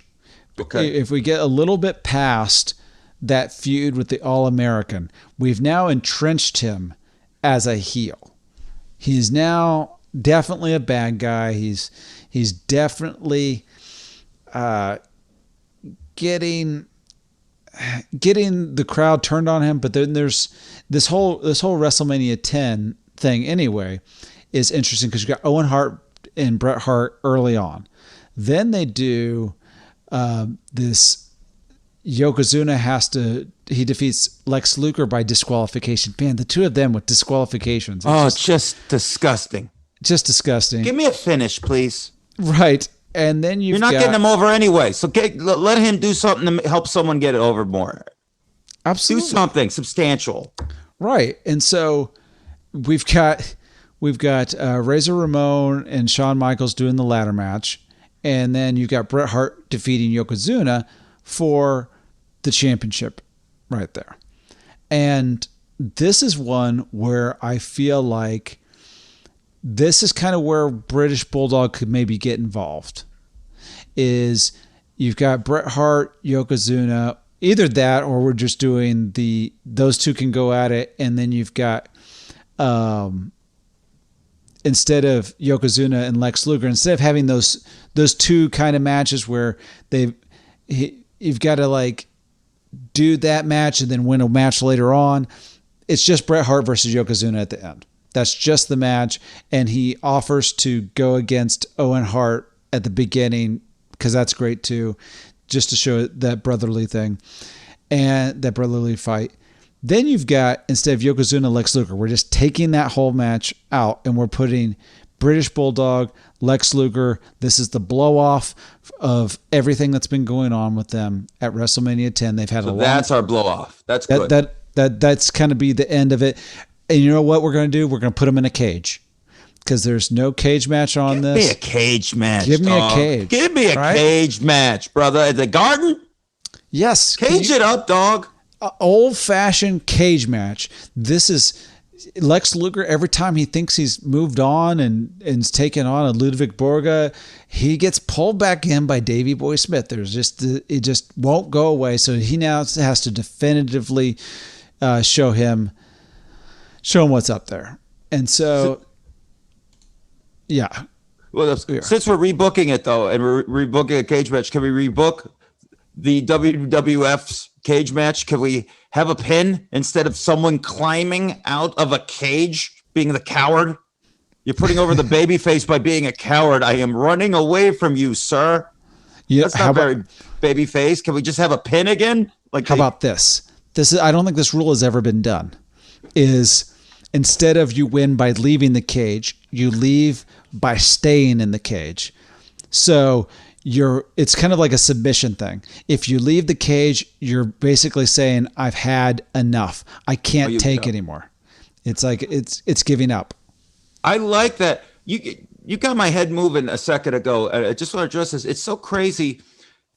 Okay. If we get a little bit past that feud with the All-American, we've now entrenched him as a heel. He's now definitely a bad guy. He's definitely getting the crowd turned on him, but then there's this whole WrestleMania 10 thing anyway is interesting because you got Owen Hart and Bret Hart early on. Then they do this. Yokozuna he defeats Lex Luger by disqualification. Man, the 2 of them with disqualifications. It's just disgusting. Just disgusting. Give me a finish, please. Right. And then you're not getting him over anyway. So let him do something to help someone get it over more. Absolutely. Do something substantial. Right. And so we've got Razor Ramon and Shawn Michaels doing the ladder match. And then you've got Bret Hart defeating Yokozuna for the championship right there. And this is one where I feel like this is kind of where British Bulldog could maybe get involved. Is you've got Bret Hart, Yokozuna, either that or we're just doing those two can go at it, and then you've got instead of Yokozuna and Lex Luger, instead of having those two kind of matches where you've got to like do that match and then win a match later on, it's just Bret Hart versus Yokozuna at the end. That's just the match, and he offers to go against Owen Hart at the beginning because that's great too, just to show that brotherly thing and that brotherly fight. Then you've got, instead of Yokozuna and Lex Luger, we're just taking that whole match out and we're putting British Bulldog, Lex Luger. This is the blow off of everything that's been going on with them at WrestleMania 10. They've had that's our blow off. That's good. That's kind of be the end of it. And you know what we're going to do? We're going to put them in a cage because there's no cage match on this. Give me a cage match. Give me a cage. Give me a cage match, brother. At the Garden? Yes. Cage it up, dog. Old-fashioned cage match. This is Lex Luger. Every time he thinks he's moved on and is taking on a Ludwig Borga, he gets pulled back in by Davey Boy Smith. It just won't go away. So he now has to definitively show him what's up there. And so yeah. Well, since we're rebooking it though, and we're rebooking a cage match, can we rebook the WWF's cage match? Can we have a pin instead of someone climbing out of a cage, being the coward? You're putting over the baby face by being a coward. I am running away from you, sir. Yeah, that's not very baby face. Can we just have a pin again? How about this? I don't think this rule has ever been done. Is instead of you win by leaving the cage, you leave by staying in the cage. So it's kind of like a submission thing. If you leave the cage, you're basically saying, I've had enough. I can't take anymore. It's like it's giving up. I like that. You got my head moving a second ago. I just want to address this. It's so crazy.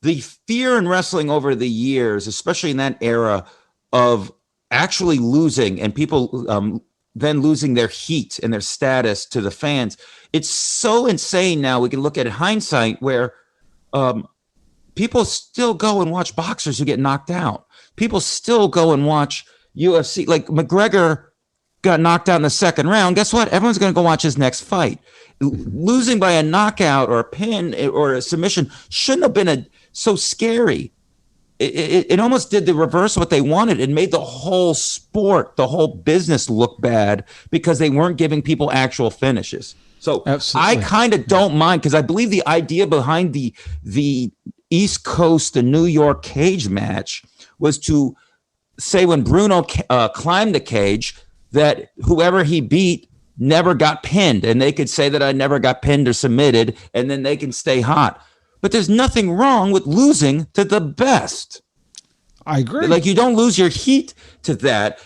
The fear in wrestling over the years, especially in that era of actually losing and people then losing their heat and their status to the fans. It's so insane now. We can look at hindsight where people still go and watch boxers who get knocked out. People still go and watch UFC. Like McGregor got knocked out in the second round. Guess what? Everyone's going to go watch his next fight. Losing by a knockout or a pin or a submission shouldn't have been so scary. It almost did the reverse of what they wanted. It made the whole sport, the whole business look bad because they weren't giving people actual finishes. So absolutely. I kind of don't mind because I believe the idea behind the East Coast, the New York cage match was to say when Bruno climbed the cage that whoever he beat never got pinned, and they could say that I never got pinned or submitted, and then they can stay hot. But there's nothing wrong with losing to the best. I agree. Like, you don't lose your heat to that.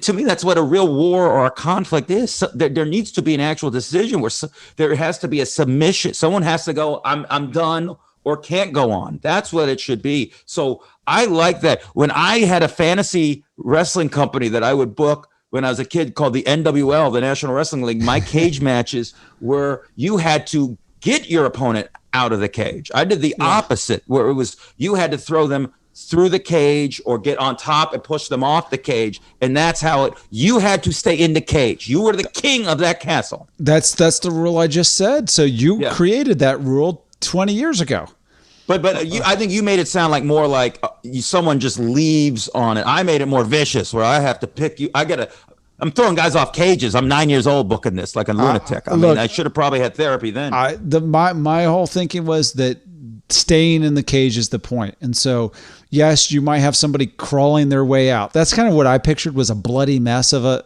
To me, that's what a real war or a conflict is. So there needs to be an actual decision where there has to be a submission. Someone has to go, I'm done, or can't go on. That's what it should be. So I like that. When I had a fantasy wrestling company that I would book when I was a kid called the NWL, the National Wrestling League, my cage matches were you had to get your opponent out of the cage. I did the opposite, where it was you had to throw them through the cage or get on top and push them off the cage. And that's how you had to stay in the cage. You were the king of that castle. That's the rule I just said. So you created that rule 20 years ago. But I think you made it sound like more like someone just leaves on it. I made it more vicious where I have to pick you. I'm throwing guys off cages. I'm 9 years old booking this like a lunatic. I mean, I should have probably had therapy then. My whole thinking was that staying in the cage is the point. And so, yes, you might have somebody crawling their way out. That's kind of what I pictured was a bloody mess of a,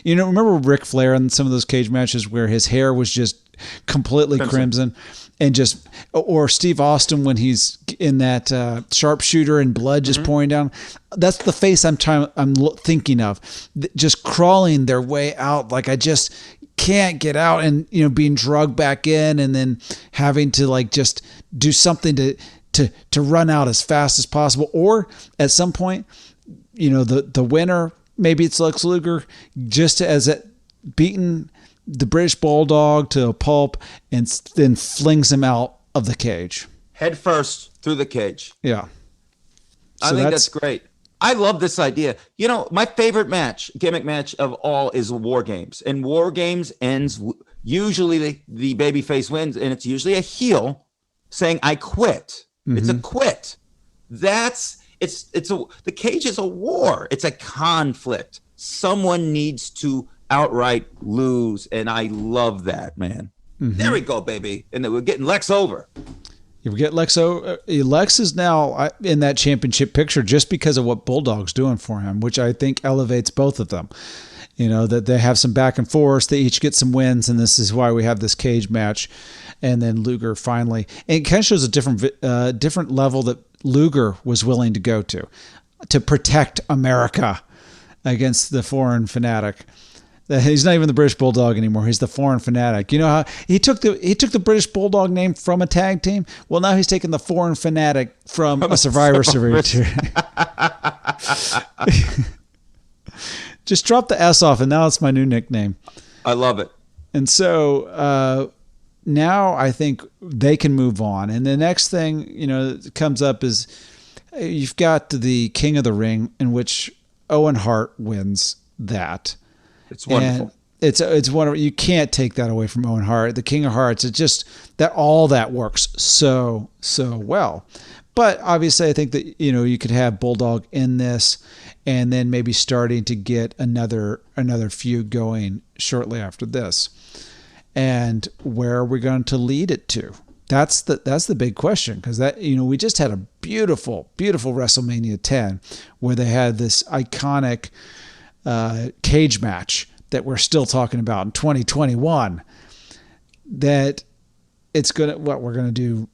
remember Ric Flair in some of those cage matches where his hair was just completely crimson. and just, or Steve Austin when he's in that sharpshooter and blood just pouring down. That's the face I'm thinking of, just crawling their way out. Like I just can't get out, and being drugged back in, and then having to like just do something to run out as fast as possible. Or at some point, the winner, maybe it's Lex Luger, just as it beaten the British Bulldog to a pulp and then flings him out of the cage. Head first through the cage. Yeah. I think that's great. I love this idea. My favorite gimmick match of all is War Games. And War Games ends, usually the babyface wins, and it's usually a heel saying, I quit. Mm-hmm. It's a quit. The cage is a war. It's a conflict. Someone needs to outright lose, and I love that, man. Mm-hmm. There we go, baby. And then we're getting Lex over. You get Lex Lex is now in that championship picture just because of what Bulldog's doing for him, which I think elevates both of them. That they have some back and forth. They each get some wins, and this is why we have this cage match. And then Luger finally, and it kind of shows a different level that Luger was willing to go to protect America against the foreign fanatic. He's not even the British Bulldog anymore. He's the foreign fanatic. You know how he took the British Bulldog name from a tag team? Well, now he's taking the foreign fanatic from a Survivor Series. Just drop the S off, and now it's my new nickname. I love it. And so now I think they can move on. And the next thing that comes up is you've got the King of the Ring, in which Owen Hart wins that. It's wonderful. And it's wonderful. You can't take that away from Owen Hart, the King of Hearts. It's just that all that works so well. But obviously, I think that you could have Bulldog in this, and then maybe starting to get another feud going shortly after this. And where are we going to lead it to? That's the big question, because we just had a beautiful WrestleMania 10 where they had this iconic cage match that we're still talking about in 2021. That we're gonna do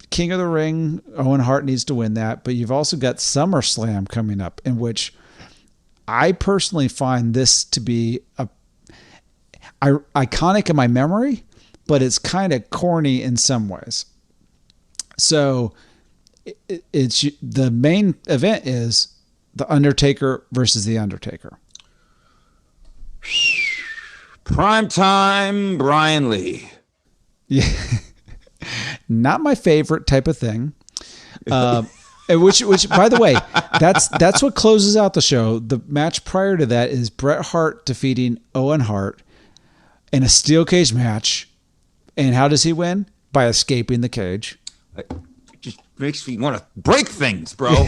King of the Ring. Owen Hart needs to win that, but you've also got SummerSlam coming up, in which I personally find this to be iconic in my memory, but it's kind of corny in some ways. So it's the main event is The Undertaker versus The Undertaker. Primetime Brian Lee. Yeah. Not my favorite type of thing. Which, by the way, that's what closes out the show. The match prior to that is Bret Hart defeating Owen Hart in a steel cage match. And how does he win? By escaping the cage. It just makes me want to break things, bro.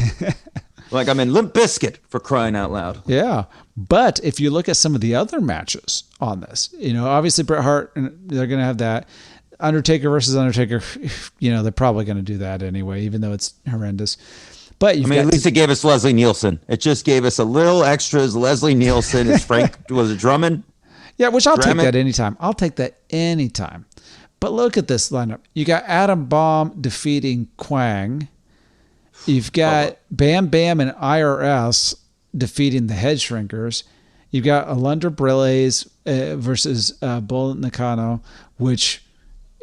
Like I'm in Limp Bizkit, for crying out loud. Yeah. But if you look at some of the other matches on this, obviously Bret Hart, they're going to have that. Undertaker versus Undertaker, they're probably going to do that anyway, even though it's horrendous. But at least it gave us Leslie Nielsen. It just gave us a little extras. Leslie Nielsen. Is Frank was it Drummond? Yeah, which I'll take that anytime. But look at this lineup. You got Adam Bomb defeating Quang. You've got Bam Bam and IRS defeating the Head Shrinkers. You've got Alundra Brilles versus Bull Nakano, which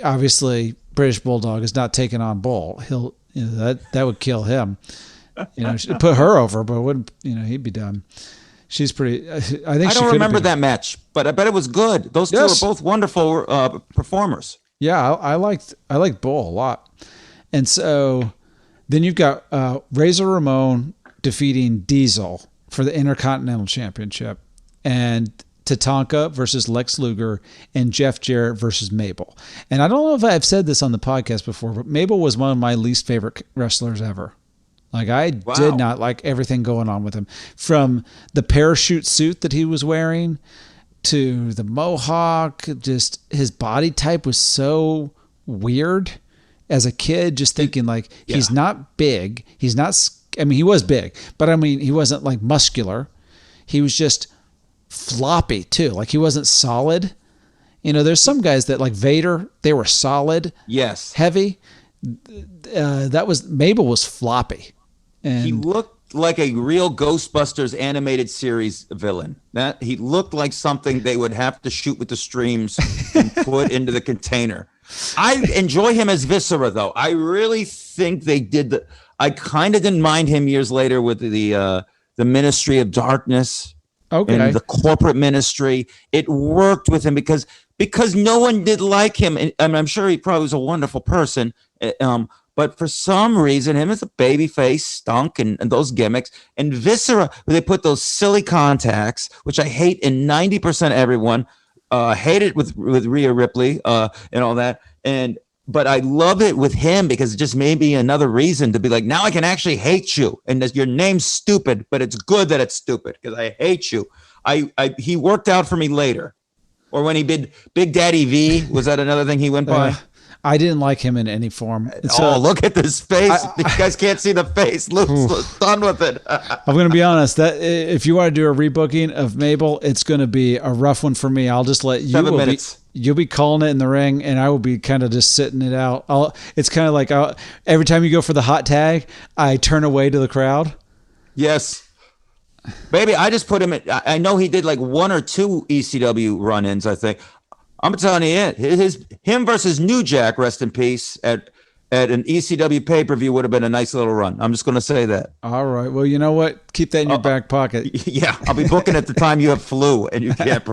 obviously British Bulldog is not taking on Bull. He'll that would kill him. Put her over, but wouldn't he'd be done. She's pretty. I don't remember that match, but I bet it was good. Those two are both wonderful performers. Yeah, I liked Bull a lot, and so then you've got Razor Ramon defeating Diesel for the Intercontinental Championship, and Tatanka versus Lex Luger, and Jeff Jarrett versus Mabel. And I don't know if I've said this on the podcast before, but Mabel was one of my least favorite wrestlers ever. Like I did not like everything going on with him, from the parachute suit that he was wearing to the mohawk. Just his body type was so weird as a kid, just thinking he's not big. He's not, he was big, but he wasn't like muscular. He was just floppy too. Like he wasn't solid. There's some guys that like Vader, they were solid, Yes. heavy. Mabel was floppy. And He looked like a real Ghostbusters animated series villain. That he looked like something they would have to shoot with the streams and put into the container. I enjoy him as Viscera, though. I really think they did I kind of didn't mind him years later with the Ministry of Darkness. Okay. And the corporate ministry. It worked with him because no one did like him. And I'm sure he probably was a wonderful person. But for some reason, him as a baby face stunk and those gimmicks. And Viscera, they put those silly contacts, which I hate in 90% everyone. Hate it with Rhea Ripley and all that. But I love it with him because it just made me another reason to be like, now I can actually hate you. And your name's stupid, but it's good that it's stupid because I hate you. He worked out for me later. Or when he did Big Daddy V, was that another thing he went by? I didn't like him in any form. Look at this face. You guys can't see the face. Luke's done with it. I'm going to be honest. That if you want to do a rebooking of Mabel, it's going to be a rough one for me. I'll just let you. 7 minutes. You'll be calling it in the ring, and I will be kind of just sitting it out. It's kind of like every time you go for the hot tag, I turn away to the crowd. Yes. Baby, I just put him I know he did like 1 or 2 ECW run-ins, I think. I'm telling you, him versus New Jack, rest in peace, at an ECW pay-per-view would have been a nice little run. I'm just going to say that. All right. Well, you know what? Keep that in your back pocket. Yeah, I'll be booking at the time you have flu and you can't.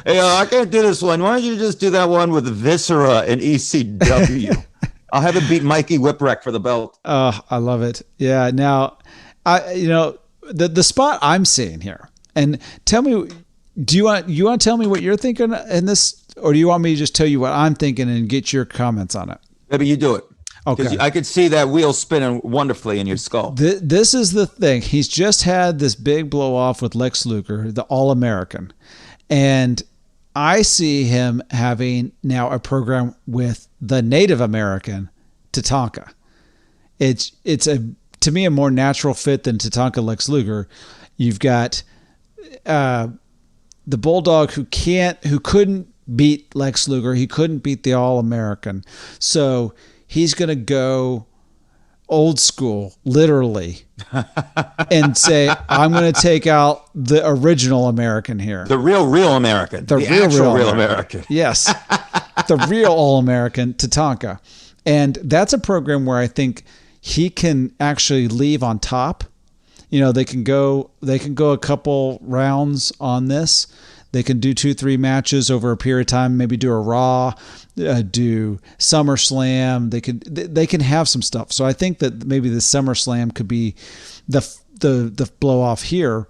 Hey, I can't do this one. Why don't you just do that one with Viscera and ECW? I'll have him beat Mikey Whipwreck for the belt. Oh, I love it. Yeah. Now, the spot I'm seeing here, and tell me, you want to tell me what you're thinking in this, or do you want me to just tell you what I'm thinking and get your comments on it? Maybe you do it. Okay. I could see that wheel spinning wonderfully in your skull. This is the thing. He's just had this big blow off with Lex Luger, the All-American. And I see him having now a program with the Native American, Tatanka. It's to me a more natural fit than Tatanka Lex Luger. You've got the Bulldog who couldn't beat Lex Luger. He couldn't beat the All-American. So he's going to go old school, literally, and say, I'm going to take out the original American here. The real American. The real American. Yes. The real All-American, Tatanka. And that's a program where I think he can actually leave on top. They can go a couple rounds on this. They can do 2-3 matches over a period of time, maybe do a Raw, do SummerSlam. They can have some stuff. So I think that maybe the SummerSlam could be the blow off here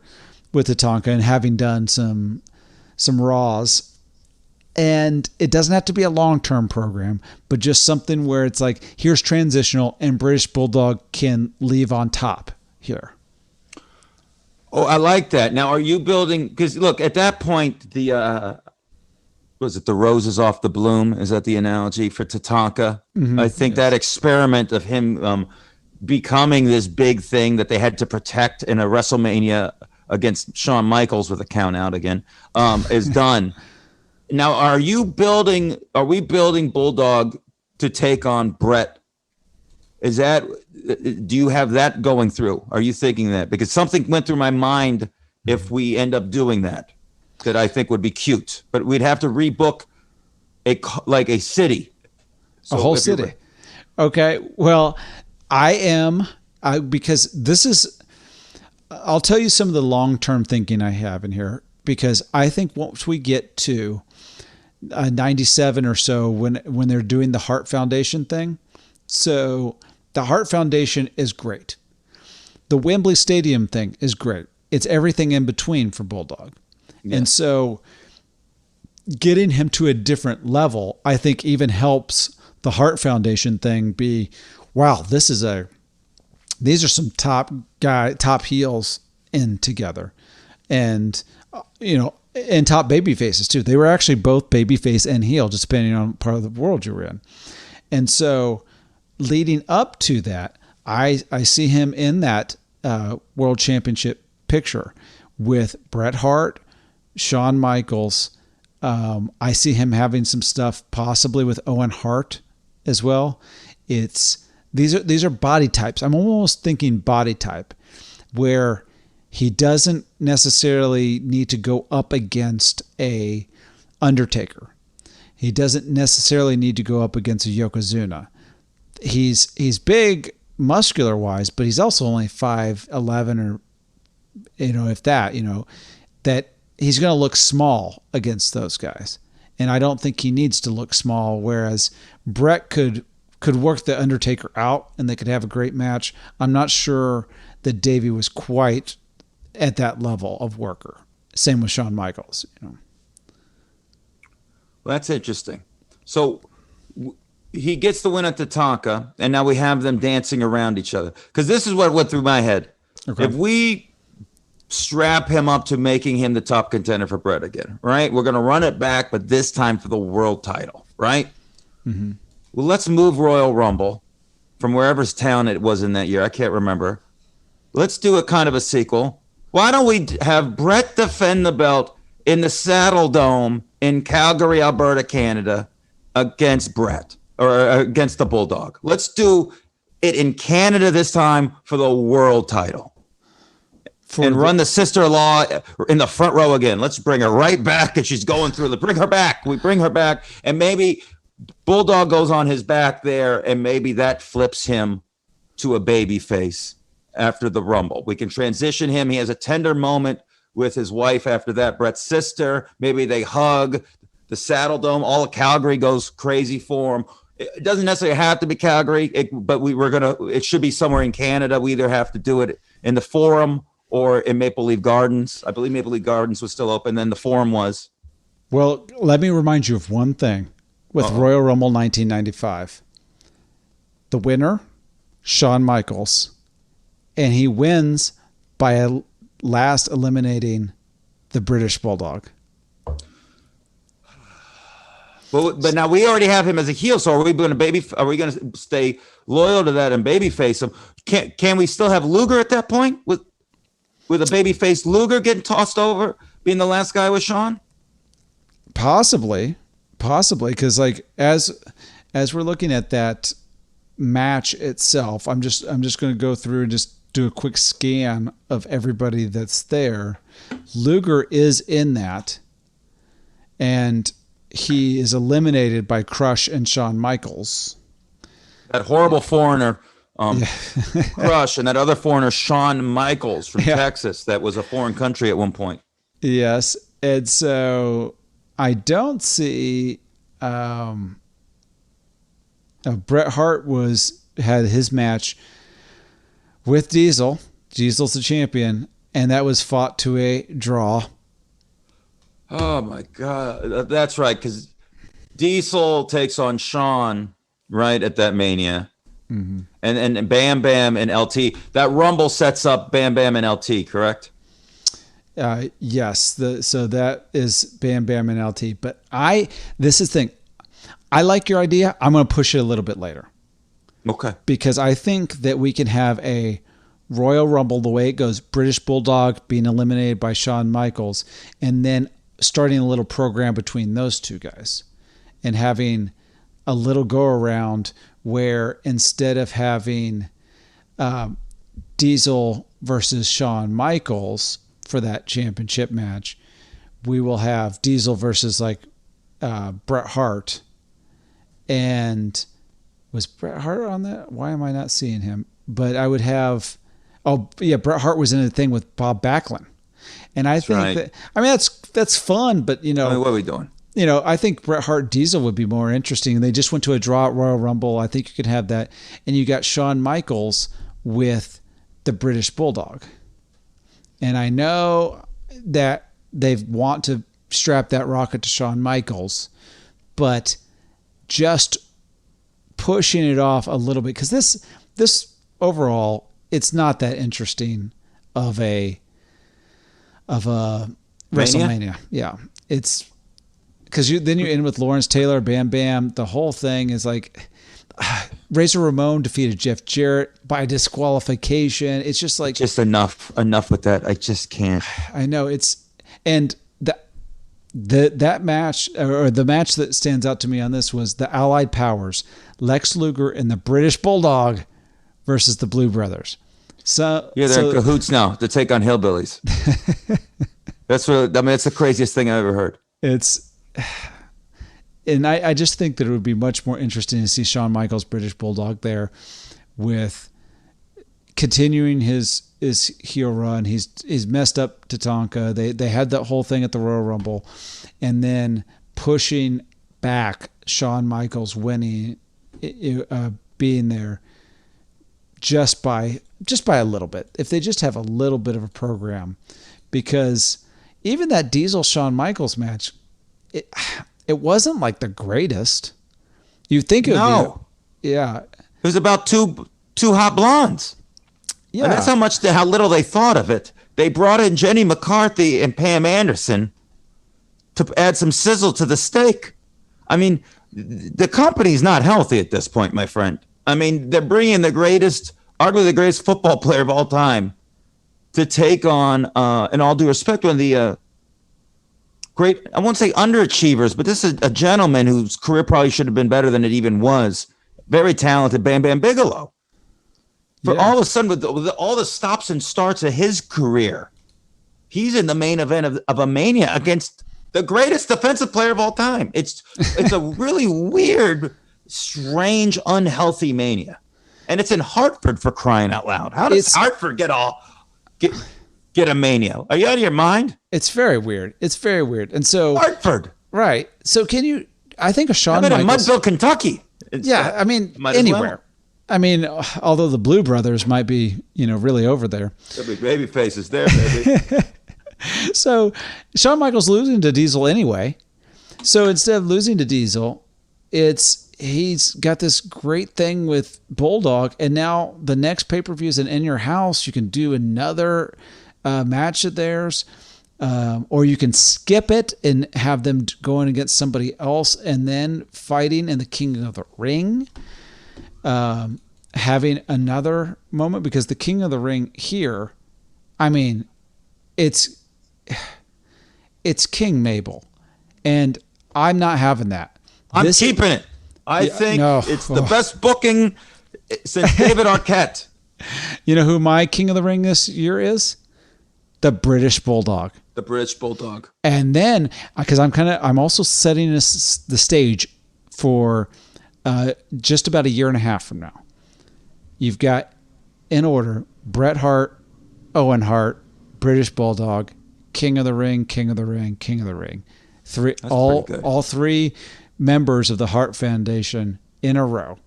with Tatanka and having done some Raws. And it doesn't have to be a long-term program, but just something where it's like, here's transitional and British Bulldog can leave on top here. Oh, I like that. Now, are you building? Because look, at that point, was it the roses off the bloom? Is that the analogy for Tatanka? Mm-hmm. I think that experiment of him becoming this big thing that they had to protect in a WrestleMania against Shawn Michaels with a count out again is done. Now, are we building Bulldog to take on Brett? Do you have that going through? Are you thinking that? Because something went through my mind if we end up doing that I think would be cute, but we'd have to rebook a city. So a whole city. Okay. Well, because this is, I'll tell you some of the long-term thinking I have in here, because I think once we get to 97 or so, when they're doing the Hart Foundation thing, so the Hart Foundation is great. The Wembley Stadium thing is great. It's everything in between for Bulldog. Yeah. And so getting him to a different level, I think even helps the Hart Foundation thing be, wow, these are some top heels in together. And, and top baby faces too. They were actually both baby face and heel, just depending on part of the world you were in. And so leading up to that, I see him in that world championship picture with Bret Hart, Shawn Michaels, I see him having some stuff possibly with Owen Hart as well. These are body types. I'm almost thinking body type where he doesn't necessarily need to go up against a Undertaker. He doesn't necessarily need to go up against a Yokozuna. He's big muscular wise, but he's also only 5'11" or if that, that he's going to look small against those guys. And I don't think he needs to look small, whereas Brett could work the Undertaker out and they could have a great match. I'm not sure that Davey was quite at that level of worker. Same with Shawn Michaels. Well, that's interesting. So he gets the win at Tatanka, and now we have them dancing around each other. Because this is what went through my head. Okay. If we strap him up to making him the top contender for Brett again, right? We're going to run it back, but this time for the world title, right? Mm-hmm. Well, let's move Royal Rumble from wherever's town it was in that year. I can't remember. Let's do a kind of a sequel. Why don't we have Brett defend the belt in the Saddle Dome in Calgary, Alberta, Canada, against Brett or against the Bulldog? Let's do it in Canada this time for the world title. Run the sister-in-law in the front row again. Let's bring her right back, and she's going through the. Bring her back. We bring her back, and maybe Bulldog goes on his back there, and maybe that flips him to a baby face after the Rumble. We can transition him. He has a tender moment with his wife after that, Brett's sister. Maybe they hug. The Saddle Dome, all of Calgary goes crazy for him. It doesn't necessarily have to be Calgary, but it should be somewhere in Canada. We either have to do it in the Forum or in Maple Leaf Gardens. I believe Maple Leaf Gardens was still open. Then the Forum was. Well, let me remind you of one thing with Royal Rumble 1995. The winner, Shawn Michaels, and he wins by last eliminating the British Bulldog. But now we already have him as a heel, so are we going to stay loyal to that and babyface him? Can we still have Luger at that point with a babyface Luger getting tossed over, being the last guy with Shawn? Possibly, because like as we're looking at that match itself, I'm just going to go through and just do a quick scan of everybody that's there. Luger is in that, and he is eliminated by Crush and Shawn Michaels. That horrible foreigner, Crush, and that other foreigner, Shawn Michaels from Texas, that was a foreign country at one point. Yes, and so I don't see. Bret Hart had his match with Diesel. Diesel's the champion, and that was fought to a draw. Oh my God, that's right. Because Diesel takes on Shawn right at that Mania, and Bam Bam and LT. That Rumble sets up Bam Bam and LT, correct? Yes. So that is Bam Bam and LT. But this is the thing. I like your idea. I'm going to push it a little bit later. Okay. Because I think that we can have a Royal Rumble the way it goes. British Bulldog being eliminated by Shawn Michaels, and then starting a little program between those two guys and having a little go around where instead of having Diesel versus Shawn Michaels for that championship match, we will have Diesel versus like Bret Hart. And was Bret Hart on that? Why am I not seeing him? But I would have, Bret Hart was in a thing with Bob Backlund. And I think that's fun, but what are we doing? I think Bret Hart Diesel would be more interesting. They just went to a draw at Royal Rumble. I think you could have that. And you got Shawn Michaels with the British Bulldog. And I know that they want to strap that rocket to Shawn Michaels, but just pushing it off a little bit, because this overall, it's not that interesting of a WrestleMania. Yeah. It's because then you end with Lawrence Taylor, Bam Bam. The whole thing is like Razor Ramon defeated Jeff Jarrett by disqualification. It's just like enough with that. I just can't. I know that match, or the match that stands out to me on this, was the Allied Powers, Lex Luger and the British Bulldog versus the Blue Brothers. So yeah, they're in cahoots now to take on hillbillies. That's the craziest thing I ever heard. And I just think that it would be much more interesting to see Shawn Michaels, British Bulldog, there with continuing his heel run. He's messed up Tatanka. They had that whole thing at the Royal Rumble, and then pushing back Shawn Michaels winning, being there just by a little bit. If they just have a little bit of a program, because even that Diesel Shawn Michaels match, it wasn't like the greatest. You think it would be, yeah. It was about two hot blondes. Yeah, and that's how little they thought of it. They brought in Jenny McCarthy and Pam Anderson to add some sizzle to the steak. I mean, the company's not healthy at this point, my friend. I mean, they're bringing arguably the greatest football player of all time, to take on, in all due respect, one of the great, I won't say underachievers, but this is a gentleman whose career probably should have been better than it even was. Very talented, Bam Bam Bigelow. All of a sudden, with all the stops and starts of his career, he's in the main event of a Mania against the greatest defensive player of all time. It's a really weird, strange, unhealthy Mania. And it's in Hartford, for crying out loud. How does Hartford get a Mania? Are you out of your mind? It's very weird. And so Hartford. Right. So I think a Shawn Michaels. in Mudville, Kentucky. I mean, anywhere. Well. I mean, although the Blue Brothers might be, really over there. There'll be baby faces there, baby. So Shawn Michaels losing to Diesel anyway. So instead of losing to Diesel, he's got this great thing with Bulldog, and now the next pay-per-view is in your house. You can do another match of theirs, or you can skip it and have them going against somebody else and then fighting in the King of the Ring. Having another moment, because the King of the Ring here, I mean, it's King Mabel, and I'm not having that. I'm keeping it. I think it's the best booking since David Arquette. You know who my King of the Ring this year is? The British Bulldog. The British Bulldog. And then, because I'm also setting the stage for just about a year and a half from now. You've got, in order, Bret Hart, Owen Hart, British Bulldog, King of the Ring, King of the Ring, King of the Ring. All three members of the Hart Foundation in a row.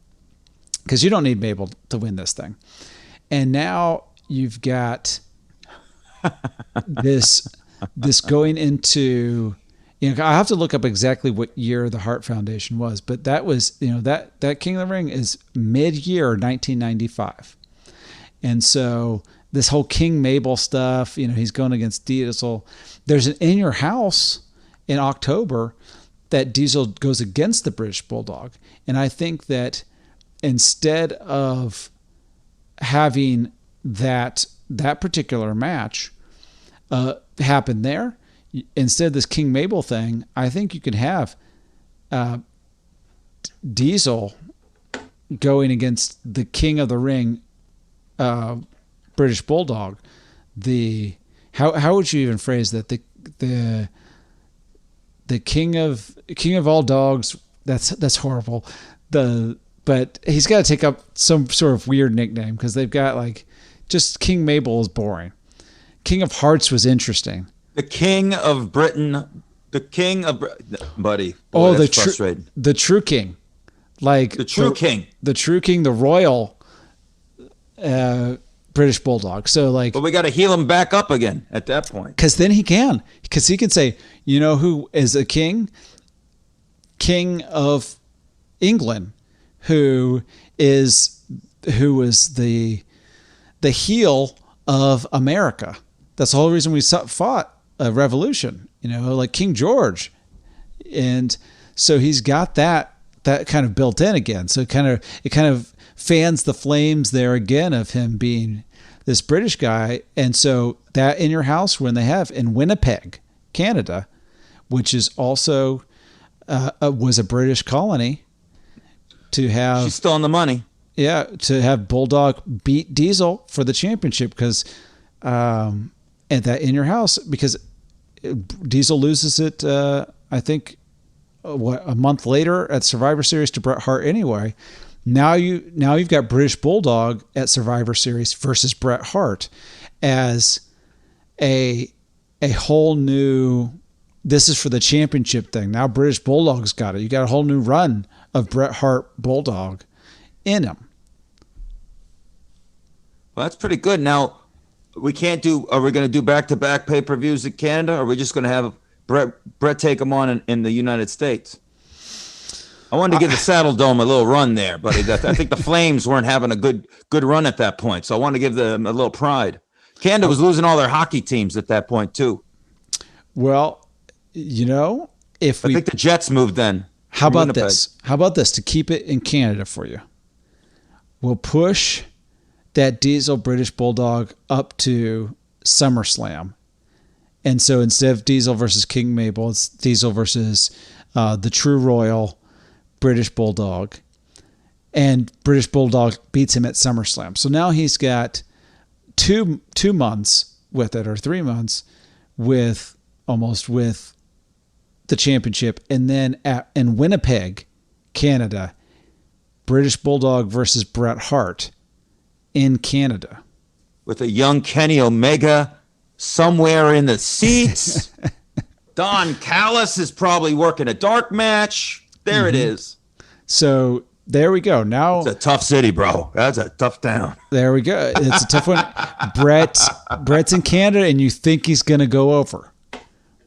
Because you don't need Mabel to win this thing. And now you've got this going into... I have to look up exactly what year the Hart Foundation was, but that was, that King of the Ring is mid-year 1995. And so this whole King Mabel stuff, he's going against Diesel. There's an In Your House in October that Diesel goes against the British Bulldog. And I think that instead of having that particular match happen there, instead of this King Mabel thing, I think you could have Diesel going against the King of the Ring, British Bulldog. How would you even phrase that? The king of all dogs. That's horrible. But he's got to take up some sort of weird nickname, because they've got just King Mabel is boring. King of Hearts was interesting. The King of Britain, buddy. Boy, that's frustrating. The true king, the true king, the royal British Bulldog. So but we got to heal him back up again at that point. Because then he can say, who is a king? King of England, who was the heel of America. That's the whole reason we fought a revolution, like King George. And so he's got that kind of built in again. So it kind of fans the flames there again of him being this British guy. And so that In Your House, when they have in Winnipeg, Canada, which is also was a British colony, to have. She's still on the money. Yeah, to have Bulldog beat Diesel for the championship because at that In Your House, because Diesel loses it, I think, a month later at Survivor Series to Bret Hart anyway. Now you've got British Bulldog at Survivor Series versus Bret Hart as a whole new. This is for the championship thing. Now British Bulldog's got it. You got a whole new run of Bret Hart Bulldog in him. Well, that's pretty good. Now, are we going to do back-to-back pay-per-views in Canada, or are we just going to have Bret take him on in the United States? I wanted to give the Saddle Dome a little run there, but I think the Flames weren't having a good run at that point, so I wanted to give them a little pride. Canada was losing all their hockey teams at that point, too. Well, I think the Jets moved then. How about this? How about this to keep it in Canada for you? We'll push that Diesel British Bulldog up to SummerSlam. And so instead of Diesel versus King Mabel, it's Diesel versus the True Royal British Bulldog. And British Bulldog beats him at SummerSlam. So now he's got two months with it, or 3 months with the championship. And then in Winnipeg, Canada, British Bulldog versus Bret Hart in Canada. With a young Kenny Omega somewhere in the seats. Don Callis is probably working a dark match. There it is. So there we go. Now it's a tough city, bro. That's a tough town. There we go. It's a tough one. Bret's in Canada, and you think he's going to go over,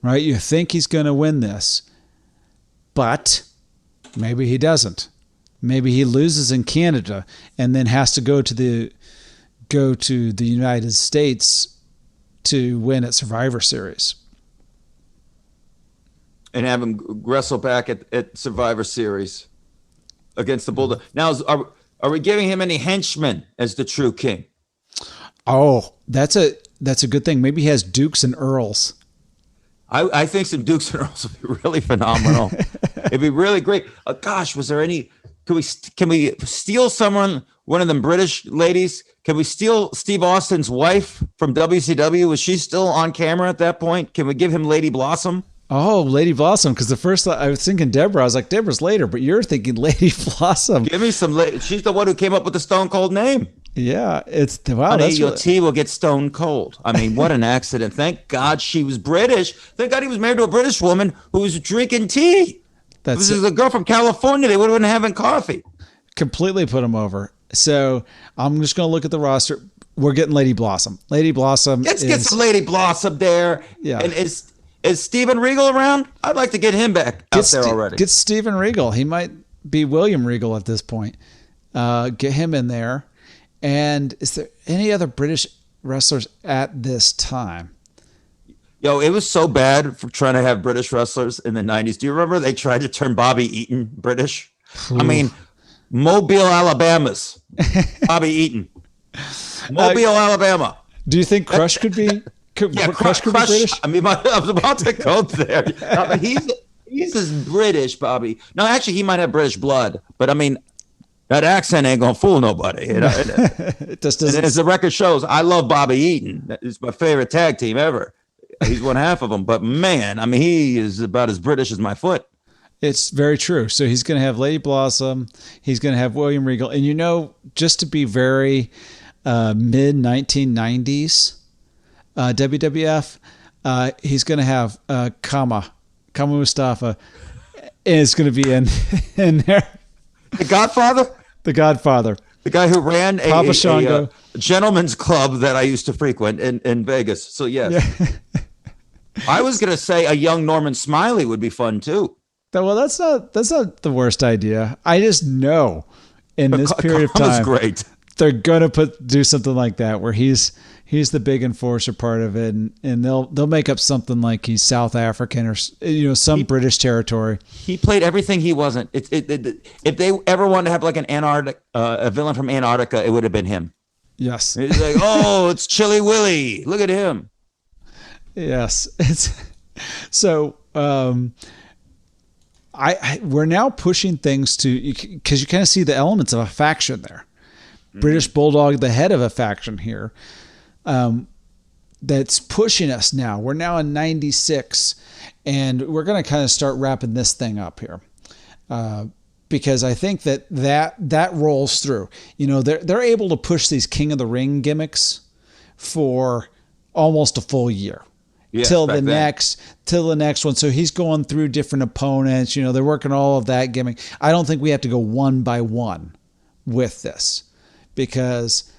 right? You think he's going to win this, but maybe he doesn't. Maybe he loses in Canada and then has to go to the United States to win at Survivor Series. And have him wrestle back at Survivor Series against the Bulldog. Now, are we giving him any henchmen as the true king? Oh, that's a good thing. Maybe he has Dukes and Earls. I think some Dukes and Earls would be really phenomenal. It'd be really great. Gosh, was there any? Can we steal one of them British ladies? Can we steal Steve Austin's wife from WCW? Was she still on camera at that point? Can we give him Lady Blossom? Oh, Lady Blossom, because the first I was thinking Deborah. I was like, Deborah's later, but you're thinking Lady Blossom. Give me some. She's the one who came up with the Stone Cold name. Yeah, wow. Honey, your tea will get stone cold. I mean, what an accident! Thank God she was British. Thank God he was married to a British woman who was drinking tea. This is a girl from California. They would have been having coffee. Completely put him over. So I'm just going to look at the roster. We're getting Lady Blossom. Lady Blossom. Let's get some Lady Blossom there. Yeah. And is Steven Regal around? I'd like to get him back out there already. Get Steven Regal. He might be William Regal at this point. Get him in there. And is there any other British wrestlers at this time? Yo, it was so bad for trying to have British wrestlers in the 90s. Do you remember they tried to turn Bobby Eaton British? Ooh. I mean, Mobile, Alabama's Bobby Eaton. Mobile, Alabama. Do you think Crush could be? Crush could be British? I mean, I was about to go there. He's as British, Bobby. No, actually, he might have British blood, but I mean, that accent ain't gonna fool nobody. It just doesn't. As the record shows, I love Bobby Eaton. It's my favorite tag team ever. He's one half of them, but man, I mean, he is about as British as my foot. It's very true. So he's going to have Lady Blossom. He's going to have William Regal. And, just to be very mid-1990s WWF, he's going to have Kama Mustafa is going to be in there. The Godfather? The Godfather. The guy who ran a gentleman's club that I used to frequent in Vegas. So, yes. Yeah. I was going to say a young Norman Smiley would be fun, too. Well, that's not the worst idea. I just know in this period of time, great. They're going to do something like that where he's the big enforcer part of it, and they'll make up something like he's South African or some British territory. He played everything he wasn't. If they ever wanted to have like a villain from Antarctica, it would have been him. Yes, he's like, oh, it's Chilly Willy. Look at him. Yes, So we're now pushing things to, because you kind of see the elements of a faction there. British Bulldog, the head of a faction here, that's pushing us now. We're now in 96, and we're going to kind of start wrapping this thing up here. Because I think that rolls through. You know, they're able to push these King of the Ring gimmicks for almost a full year. Yes, till the next one. So he's going through different opponents. You know, they're working all of that gimmick. I don't think we have to go one by one with this, because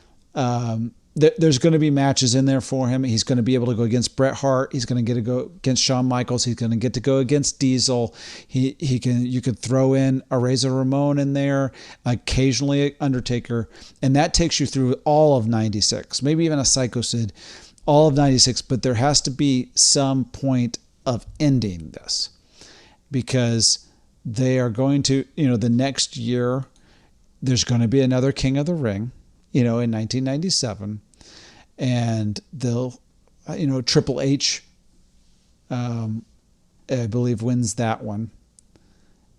there's going to be matches in there for him. He's going to be able to go against Bret Hart. He's going to get to go against Shawn Michaels. He's going to get to go against Diesel. You could throw in a Razor Ramon in there, occasionally Undertaker, and that takes you through all of 96, maybe even a Psycho Sid, all of 96. But there has to be some point of ending this, because they are going to, you know, the next year there's going to be another King of the Ring, you know, in 1997, and they'll, you know, Triple H, I believe, wins that one.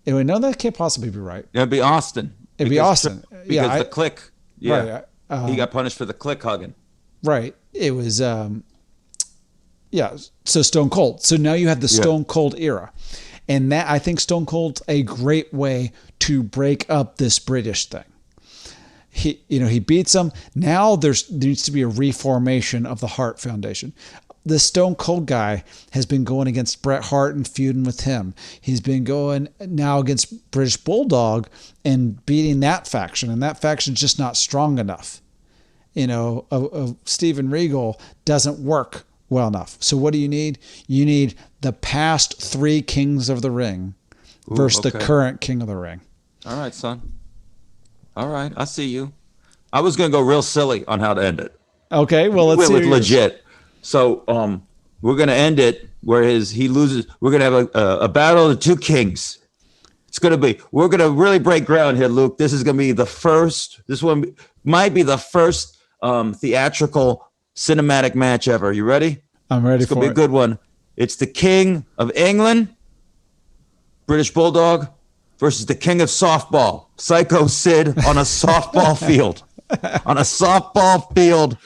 Anyway, no, that can't possibly be right. It'd be Austin. It'd be Austin. Because the Click. Yeah. Right, he got punished for the Click hugging. Right. It was, so Stone Cold. So now you have the Stone Cold era. And that, I think Stone Cold's a great way to break up this British thing. He beats them. Now there needs to be a reformation of the Hart Foundation. The Stone Cold guy has been going against Bret Hart and feuding with him. He's been going now against British Bulldog and beating that faction, and that faction's just not strong enough. You know, Steven Regal doesn't work well enough. So what do you need? You need the past 3 Kings of the Ring versus the current King of the Ring. All right, son. All right, I see you. I was going to go real silly on how to end it. Okay, well, let's see. With legit. So we're going to end it where he loses. We're going to have a battle of the 2 kings. It's going to be, we're going to really break ground here, Luke. This is going to be the first, this one might be the first theatrical cinematic match ever. You ready? I'm ready for it. It's going to be a good one. It's the King of England, British Bulldog, versus the King of Softball, Psycho Sid, on a softball field. On a softball field.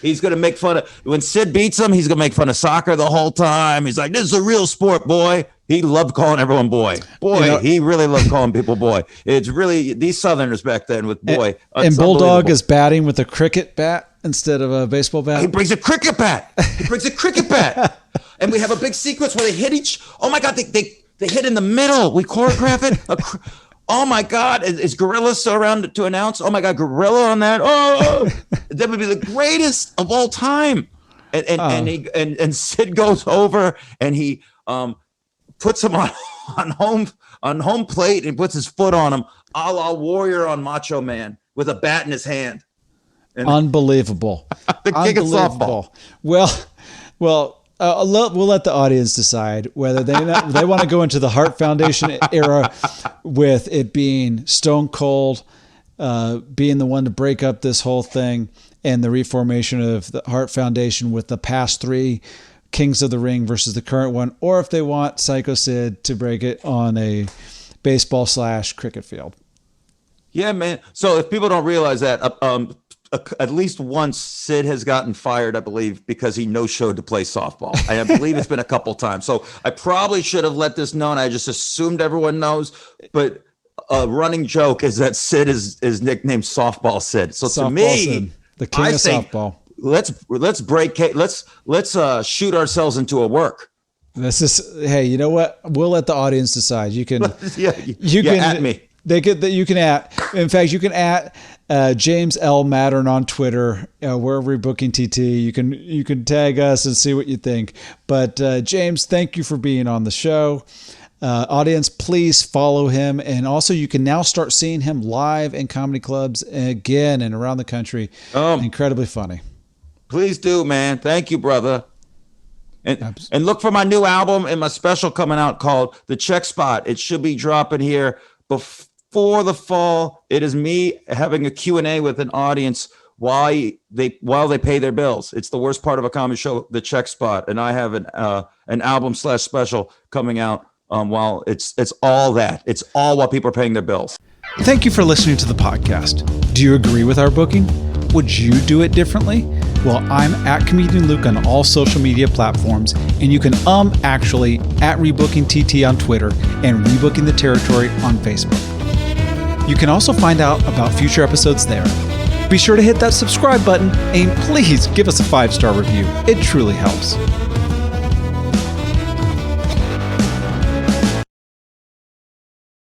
He's going to make fun of, when Sid beats him, he's going to make fun of soccer the whole time. He's like, this is a real sport, boy. He loved calling everyone boy. Boy, you know, he really loved calling people boy. It's really, these Southerners back then with boy. And Bulldog is batting with a cricket bat instead of a baseball bat. He brings a cricket bat. And we have a big sequence where they hit oh my God, they hit in the middle. We choreograph it. Oh my God, is Gorilla still around to announce? Oh my God, Gorilla on that. Oh, that would be the greatest of all time. And Sid goes over and he puts him on home plate and puts his foot on him, a la Warrior on Macho Man with a bat in his hand. And unbelievable. The King of Softball. Well. We'll let the audience decide whether they want to go into the Hart Foundation era with it being Stone Cold being the one to break up this whole thing, and the reformation of the Hart Foundation with the past 3 Kings of the Ring versus the current one, or if they want Psycho Sid to break it on a baseball/cricket field. Yeah, man. So if people don't realize that, at least once Sid has gotten fired, I believe, because he no-showed to play softball. I believe it's been a couple times. So I probably should have let this known. I just assumed everyone knows. But a running joke is that Sid is nicknamed Softball Sid. So to me, Sid, the king of softball. Let's break. Let's shoot ourselves into a work. Hey, you know what? We'll let the audience decide. You can you can at me. You can at. In fact, you can at James L. Mattern on Twitter. We're rebooking TT. You can tag us and see what you think. But James, thank you for being on the show. Audience, please follow him, and also you can now start seeing him live in comedy clubs again and around the country. Incredibly funny. Please do, man. Thank you, brother. And look for my new album and my special coming out called The Check Spot. It should be dropping here before the fall. It is me having a Q&A with an audience while they pay their bills. It's the worst part of a comedy show, the check spot. And I have an album/special coming out while it's all that. It's all while people are paying their bills. Thank you for listening to the podcast. Do you agree with our booking? Would you do it differently? Well, I'm at Comedian Luke on all social media platforms, and you can actually at Rebooking TT on Twitter and Rebooking the Territory on Facebook. You can also find out about future episodes there. Be sure to hit that subscribe button and please give us a 5-star review. It truly helps.